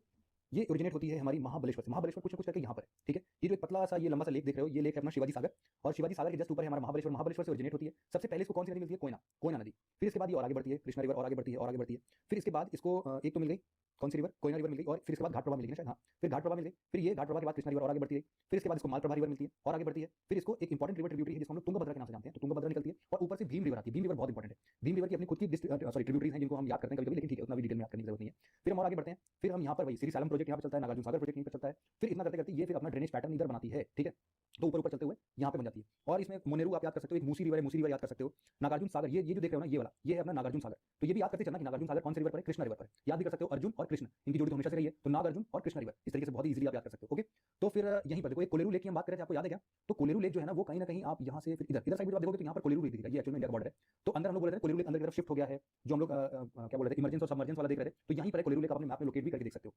ये ओरिजिनेट होती है हमारी महाबलेश्वर से। महाबलेश्वर कुछ ना कुछ करके यहाँ पर है, ठीक है। ये जो एक पतला सा ये लंबा सा लेक देख रहे हो, ये लेक है अपना शिवाजी सागर, और शिवाजी सागर के जस्ट ऊपर है हमारा महाबलेश्वर। महाबलेश्वर से ओरिजिनेट होती है। सबसे पहले इसको कौन सी नदी मिलती है, कोयना, कोयना नदी। फिर इसके बाद ये और आगे बढ़ती है कृष्णा रिवर, और आगे बढ़ती है और आगे बढ़ती है। फिर इसके बाद इसको एक तो मिल गई कौन सी रिवर, कोयना रिवर मिल गई, और फिर इसके बाद घाट प्रभा मिल गई ना शायद, हाँ फिर घाट प्रभा मिल गई। फिर ये घाट प्रभा के बाद कृष्णा रिवर और आगे बढ़ती है। फिर इसके बाद इसको मालप्रभा रिवर मिलती है और आगे बढ़ती है। फिर इसको एक इंपॉर्टेंट रिवर ट्रिब्यूटरी है जिसको हम लोग तुंगभद्रा के नाम से जानते हैं, तो तुंगभद्रा निकलती है, और ऊपर से भीम रिवर आती है। भीम रिवर बहुत इंपॉर्टेंट है। भीम रिवर की अपनी खुद की ट्रिब्यूटरीज हैं जिनको हम याद करते हैं कभी-कभी, लेकिन ठीक है उतना भी डिटेल में याद करने की जरूरत नहीं है। फिर हम और आगे बढ़ते हैं। फिर हम यहाँ पर वही श्री सालम प्रोजेक्ट यहाँ पे चलता है, नागार्जुन सागर प्रोजेक्ट यहीं पे चलता है। फिर इतना करते करते ये फिर अपना ड्रेनेज पैटर्न इधर बनाती है, ठीक है। तो ऊपर ऊपर चलते हुए यहाँ पे बन जाती है, और इसमें मोनेरू आप याद कर सकते हो, एक मूसी रिवर है, मूसी रिवर याद कर सकते हो। नागार्जुन सागर ये जो देख रहे हो ना ये वाला, ये है अपना नागार्जुन सागर। तो ये भी याद करते चलना कि नागार्जुन सागर कौन से रिवर पर है, कृष्णा रिवर पर है। याद भी कर सकते हो अर्जुन और कृष्ण, इनकी जोड़ी तो हमेशा से रही है, तो नागार्जुन और कृष्णा रिवर इस तरीके से बहुत ही इजीली आप याद कर सकते हो। ओके, तो फिर यहीं पर देखो एक कोलेरू लेक की हम बात करें, आपको याद है क्या? तो कोलेरू लेक जो है ना वो कहीं ना कहीं आप यहाँ से फिर इधर इधर साइड में आप देखोगे तो यहाँ पर कोलेरू लेक दिखेगा, ये एक्चुअली इंडिया का बॉर्डर है। तो अंदर हम लोग बोल रहे थे कोलेरू लेक अंदर की तरफ शिफ्ट हो गया है, जो हम लोग क्या बोल रहे थे इमरजेंस और सबमर्जेंस वाला देख रहे थे, तो यहीं पर कोलेरू लेक अपने मैप में लोकेट भी करके देख सकते हो।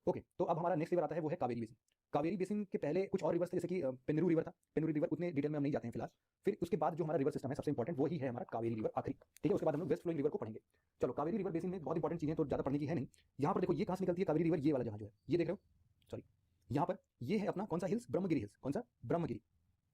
ओके, तो अब हमारा नेक्स्ट रिवर आता है वो है कावेरी बेसिन। कावेरी बेसिन के पहले कुछ और रिवर्स थे, जैसे कि पेन्नूर रिवर था, पेन्नूर रिवर उतने डिटेल में हम नहीं जाते हैं फिलहाल। फिर उसके बाद जो हमारा रिवर सिस्टम है सबसे इंपॉर्टेंट वो ही है हमारा कावेरी रिवर आखिरी, ठीक है। उसके बाद हम लोग वेस्ट फ्लोइंग रिवर को पढ़ेंगे। चलो, कावेरी रिवर बेसिन में बहुत इंपॉर्टेंट चीजें तो ज्यादा पढ़ने की है नहीं। यहाँ पर देखो ये कहाँ से निकलती है कावेरी रिवर, ये वाला जहाँ जो है ये देख रहे हो, सॉरी यहाँ पर ये है अपना कौन सा हिल्स, ब्रह्मगिरी हिल्स। कौन सा, ब्रह्मगिरी,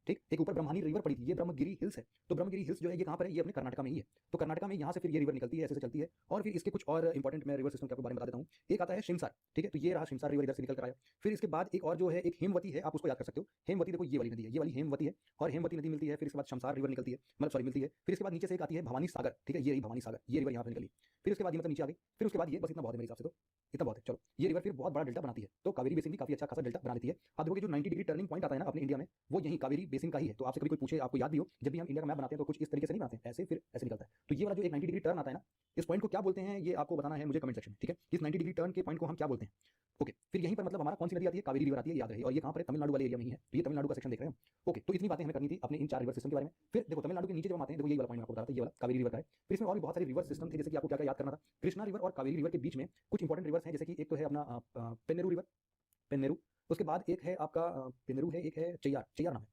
ठीक। एक ऊपर ब्रह्मानी रिवर पड़ी थी, ये ब्रह्मगिरी हिल्स है। तो ब्रह्मगिरी हिल्स जो है ये कहाँ पर है, ये अपने कर्नाटका में ही है। तो कर्नाटका में यहाँ से फिर ये रिवर निकलती है, ऐसे चलती है। और फिर इसके कुछ और इंपॉर्टेंट मैं रिवर सिस्टम के आपको बारे में बता देता हूँ। एक आता है शिमसार, ठीक है, तो ये रहा शिमसार रिवर, इधर से निकल कर आया। फिर इसके बाद एक और जो है एक हेमवती है, आप उसको याद कर सकते हो। हेमवती देखो ये वाली नदी है, ये वाली हेमवती है, और हेमवती नदी मिलती है। फिर इसके बाद शमसार रिवर निकलती है, मतलब सॉरी मिलती है। फिर इसके बाद नीचे से एक आती है भवानी सागर, ठीक है, ये रही भवानी सागर, ये रिवर यहाँ पे निकली। फिर उसके बाद ये मतलब नीचे आ गई। फिर उसके बाद ये बस इतना बहुत है मेरे हिसाब से, तो इतना बहुत है। चलो, ये रिवर फिर बहुत बड़ा डेल्टा बनाती है, तो कावेरी बेसिन भी काफी अच्छा खासा डेल्टा बना देती है। आप देखोगे जो 90 डिग्री टर्निंग पॉइंट आता है ना अपने इंडिया में, वो यही कावेरी बेसिन का ही है। तो आपसे कभी कोई पूछे, आपको याद भी हो, जब भी हम इंडिया का मैप बनाते हैं तो कुछ इस तरीके से नहीं बनाते हैं, ऐसे फिर ऐसे निकलता है। तो ये वाला जो एक 90 डिग्री टर्न आता है ना, इस पॉइंट को क्या बोलते हैं ये आपको बताना है मुझे कमेंट सेक्शन में, ठीक है। इस 90 डिग्री टर्न के पॉइंट को हम क्या बोलते हैं। ओके, फिर यहीं पर मतलब हमारा कौन सी नदी आती है, कावेरी रिवर आती है, याद रही। और ये कहाँ पर है, तमिलनाडु वाले एरिया में ही है, तो ये तमिलनाडु का सेक्शन देख रहे हैं। ओके, तो इतनी बातें हमें करनी थी अपने इन 4 रिवर सिस्टम के बारे में। फिर देखो तमिलनाडु के नीचे जब हम आते हैं, देखो ये वाला पॉइंट आपको बता रहा था, ये वाला कावेरी रिवर का है। फिर इसमें और भी बहुत सारे रिवर सिस्टम थे, जैसे कि आपको क्या क्या याद करना था। कृष्णा रिवर और कावेरी रिवर के बीच में कुछ इंपॉर्टेंट रिवर्स हैं, जैसे कि एक तो है अपना पेन्नेरू रिवर, पेन्नेरू। उसके बाद एक है आपका पेन्नेरू है, एक है चैयार, चैयार नाम है,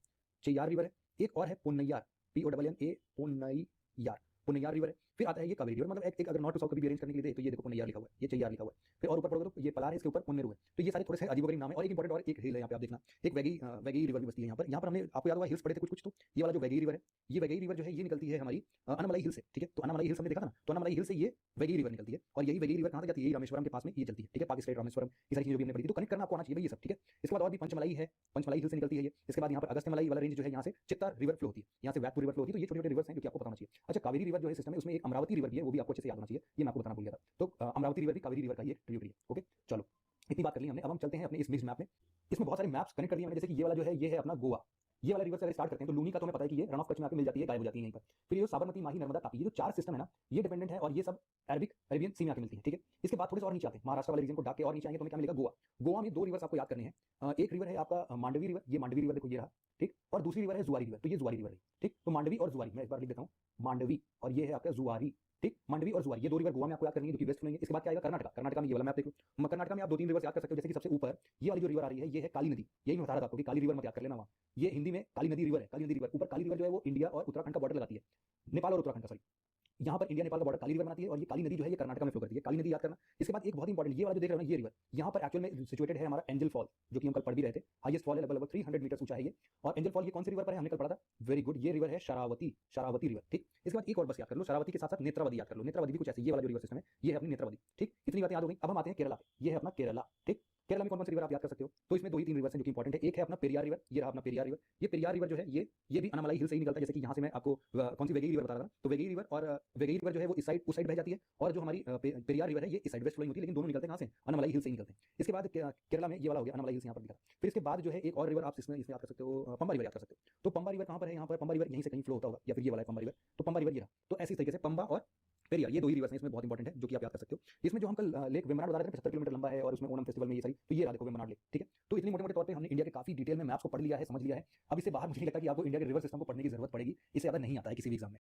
चैयार रिवर है। एक और है पोन्नैयार, PONNA, पोन्नैयार, पोन्नैयार रिवर है। फिर आता है ये कावेरी रिवर, मतलब एक अगर नॉर्थ टू साउथ कभी भी अरेंज करने के लिए दे तो ये देखो पोन्नैयार लिखा हुआ है, ये चैयार लिखा हुआ है। फिर और ऊपर पढ़ोगे तो ये पलार है, इसके ऊपर पोन्नेरू है। तो ये सारे थोड़े से अजीबोगरीब नाम है। और एक इंपॉर्टेंट और एक हिल है यहाँ पे, आप देखना एक वैगी रिवर भी बसती है यहाँ पर। यहाँ पर हमने आपको याद होगा हिल्स पढ़े थे कुछ कुछ, तो ये वाला जो वैगी रिवर है, ये वैगी रिवर जो है ये निकलती है हमारी अनामलाई हिल से, ठीक है। तो अनामलाई हिल्स हमने देखा था ना, तो अनामलाई हिल से ये वैगी रिवर निकलती है। और यही वैगी रिवर कहाँ से जाती है, यही रामेश्वरम के पास में ये चलती है, ठीक है। पाकिस्तान रामेश्वरम, ये सारी चीजें भी हमने पढ़ी थी, तो कनेक्ट करना आपको आना चाहिए ये सब, ठीक है। इसके बाद और भी पंचमलाई है, पंचमलाई हिल से निकलती है ये। इसके बाद यहाँ पर अगस्त्यमलाई वाला रेंज जो है यहाँ से चित्तार रिवर फ्लो होती है, यहाँ से वैतपुर रिवर फ्लो होती है। तो ये छोटे छोटे रिवर्स हैं जो कि आपको पता होना चाहिए। अच्छा, कावेरी रिवर जो है सिस्टम में उसमें एक अमरावती रिवर भी है, वो भी आपको अच्छे से याद होना चाहिए, ये मैं आपको बताना भूल गया था। तो अमरावती रिवर भी कावेरी रिवर का ये ट्रिब्यूटरी है। ओके, चलो इतनी बात कर ली हमने। अब हम चलते हैं अपने इस मिक्स मैप में। इसमें बहुत सारे मैप्स कनेक्ट कर दिए हमने, जैसे कि ये वाला जो है ये है अपना गोवा। ये वाला रिवर से अगर स्टार्ट करते हैं तो लूनी का तो हमें पता है कि ये रन ऑफ कच्छ में आके मिल जाती है, गायब हो जाती है यहीं पर। फिर ये साबरमती, माही, नर्मदा, तापी, ये जो 4 सिस्टम है ना, ये डिपेंडेंट है, और ये सब अरेबियन सी में आके मिलती है, ठीक है। इसके बाद थोड़े से और नीचे आते हैं, महाराष्ट्र वाले रीजन को डाक के और नीचे आएंगे तो हमें क्या मिलेगा, गोवा। गोवा में 2 रिवर्स आपको याद करने हैं। एक रिवर है आपका मांडवी रिवर, ये मांडवी रिवर देखो ये रहा, ठीक। और दूसरी रिवर है जुआरी रिवर, तो ये जुआरी रिवर है, ठीक। तो मांडवी और जुआरी मैं एक बार लिख देता हूँ, मांडवी और ये है आपका जुआरी, ठीक। मांडवी और जुआरी ये 2 रिवर गोवा में आपको याद करनी है, जो कि वेस्ट फ्लोइंग है। इसके बाद क्या आएगा, कर्नाटका। कर्नाटका में ये वाला मैप देख लो, कर्नाटका में आप 2-3 रिवर्स याद कर सकते हो, जैसे कि सबसे ऊपर ये वाली जो रिवर आ रही है ये है काली नदी। यही मैं बता रहा था आपको कि काली रिवर मत याद कर लेना वहाँ, ये हिंदी में काली नदी रिवर है, काली नदी रिवर। ऊपर काली रिवर जो है वो इंडिया और उत्तराखंड का बॉर्डर लगाती है, नेपाल और उत्तराखंड का, सॉरी। यहाँ पर इंडिया नेपाल का बॉर्डर काली रिवर बनाती है, और ये काली नदी जो है ये कर्नाटका में फ्लो करती है, काली नदी याद करना। इसके बाद एक बहुत इंपॉर्टेंट ये वाला जो देख रहे हो ना ये रिवर, यहाँ पर एक्चुअल में सिचुएटेड है हमारा एंजल फॉल, जो कि हम कल पढ़ भी रहे थे। हाईएस्ट फॉल है, लगभग 300 मीटर ऊंचा है ये। और एंजल फॉल ये कौन सी रिवर पर है, हमने कल पढ़ा था, वेरी गुड, ये रिवर है शरावती, शरावती रिवर, ठीक। इसके बाद एक और बस याद कर लो, शरावती के साथ साथ नेत्रावती याद कर लो। नेत्रावती भी कुछ ऐसे, ये वाला जो रिवर सिस्टम है ये है अपनी नेत्रावती, ठीक। इतनी बातें याद हो गई। अब हम आते हैं केरला पे, ये है अपना केरला, ठीक। केरला में कौन कौन सी रिवर आप याद कर सकते हो, तो इसमें 2 ही 3 रिवर्स हैं जो कि इंपॉर्टेंट है। एक है अपना पेरियार रिवर, ये रहा अपना पेरियार रिवर। ये पेरियार रिवर जो है ये भी अनामलाई हिल से ही निकलता है, जैसे कि यहाँ से मैं आपको कौन सी वेगी रिवर बता रहा था, तो वेगी रिवर और वेगी रिवर जो है वो इस साइड बह जाती है, और जो हमारी पेरियार रिवर है ये इस साइड वेस्ट फ्लोइंग होती है, लेकिन दोनों निकलते हैं कहाँ से, अनामलाई हिल से ही निकलते हैं। इसके बाद केरला में ये वाला हो गया, अनामलाई हिल से यहाँ पर निकला। फिर इसके बाद जो है एक और रिवर आप इसमें याद कर सकते हो, पंबा रिवर याद कर सकते हो। तो पंबा रिवर कहाँ पर है, यहाँ पर पंबा रिवर यहीं से कहीं फ्लो होता होगा, या फिर ये वाला है पंबा रिवर, तो पंबा रिवर ये रहा। तो ऐसी तरीके से पंबा और पेरियार ये 2 ही रिवर्स हैं, इसमें बहुत इंपॉर्टेंट है जो कि आप याद कर सकते हो। इसमें जो हम कल लेक वेम्बनाड बता रहे थे 75 किलोमीटर लंबा है, और उसमें ओणम फेस्टिवल में ये सारी, तो ये रहा देखो वेम्बनाड लेक, ठीक है। तो इतनी मोटे मोटे तौर पे हमने इंडिया के काफी डिटेल में मैप्स को पढ़ लिया है, समझ लिया है। अब इससे बाहर मुझे नहीं लगता कि आपको इंडिया के रिवर सिस्टम को पढ़ने की जरूरत पड़ेगी, इससे ज्यादा नहीं आता है किसी भी एग्जाम में।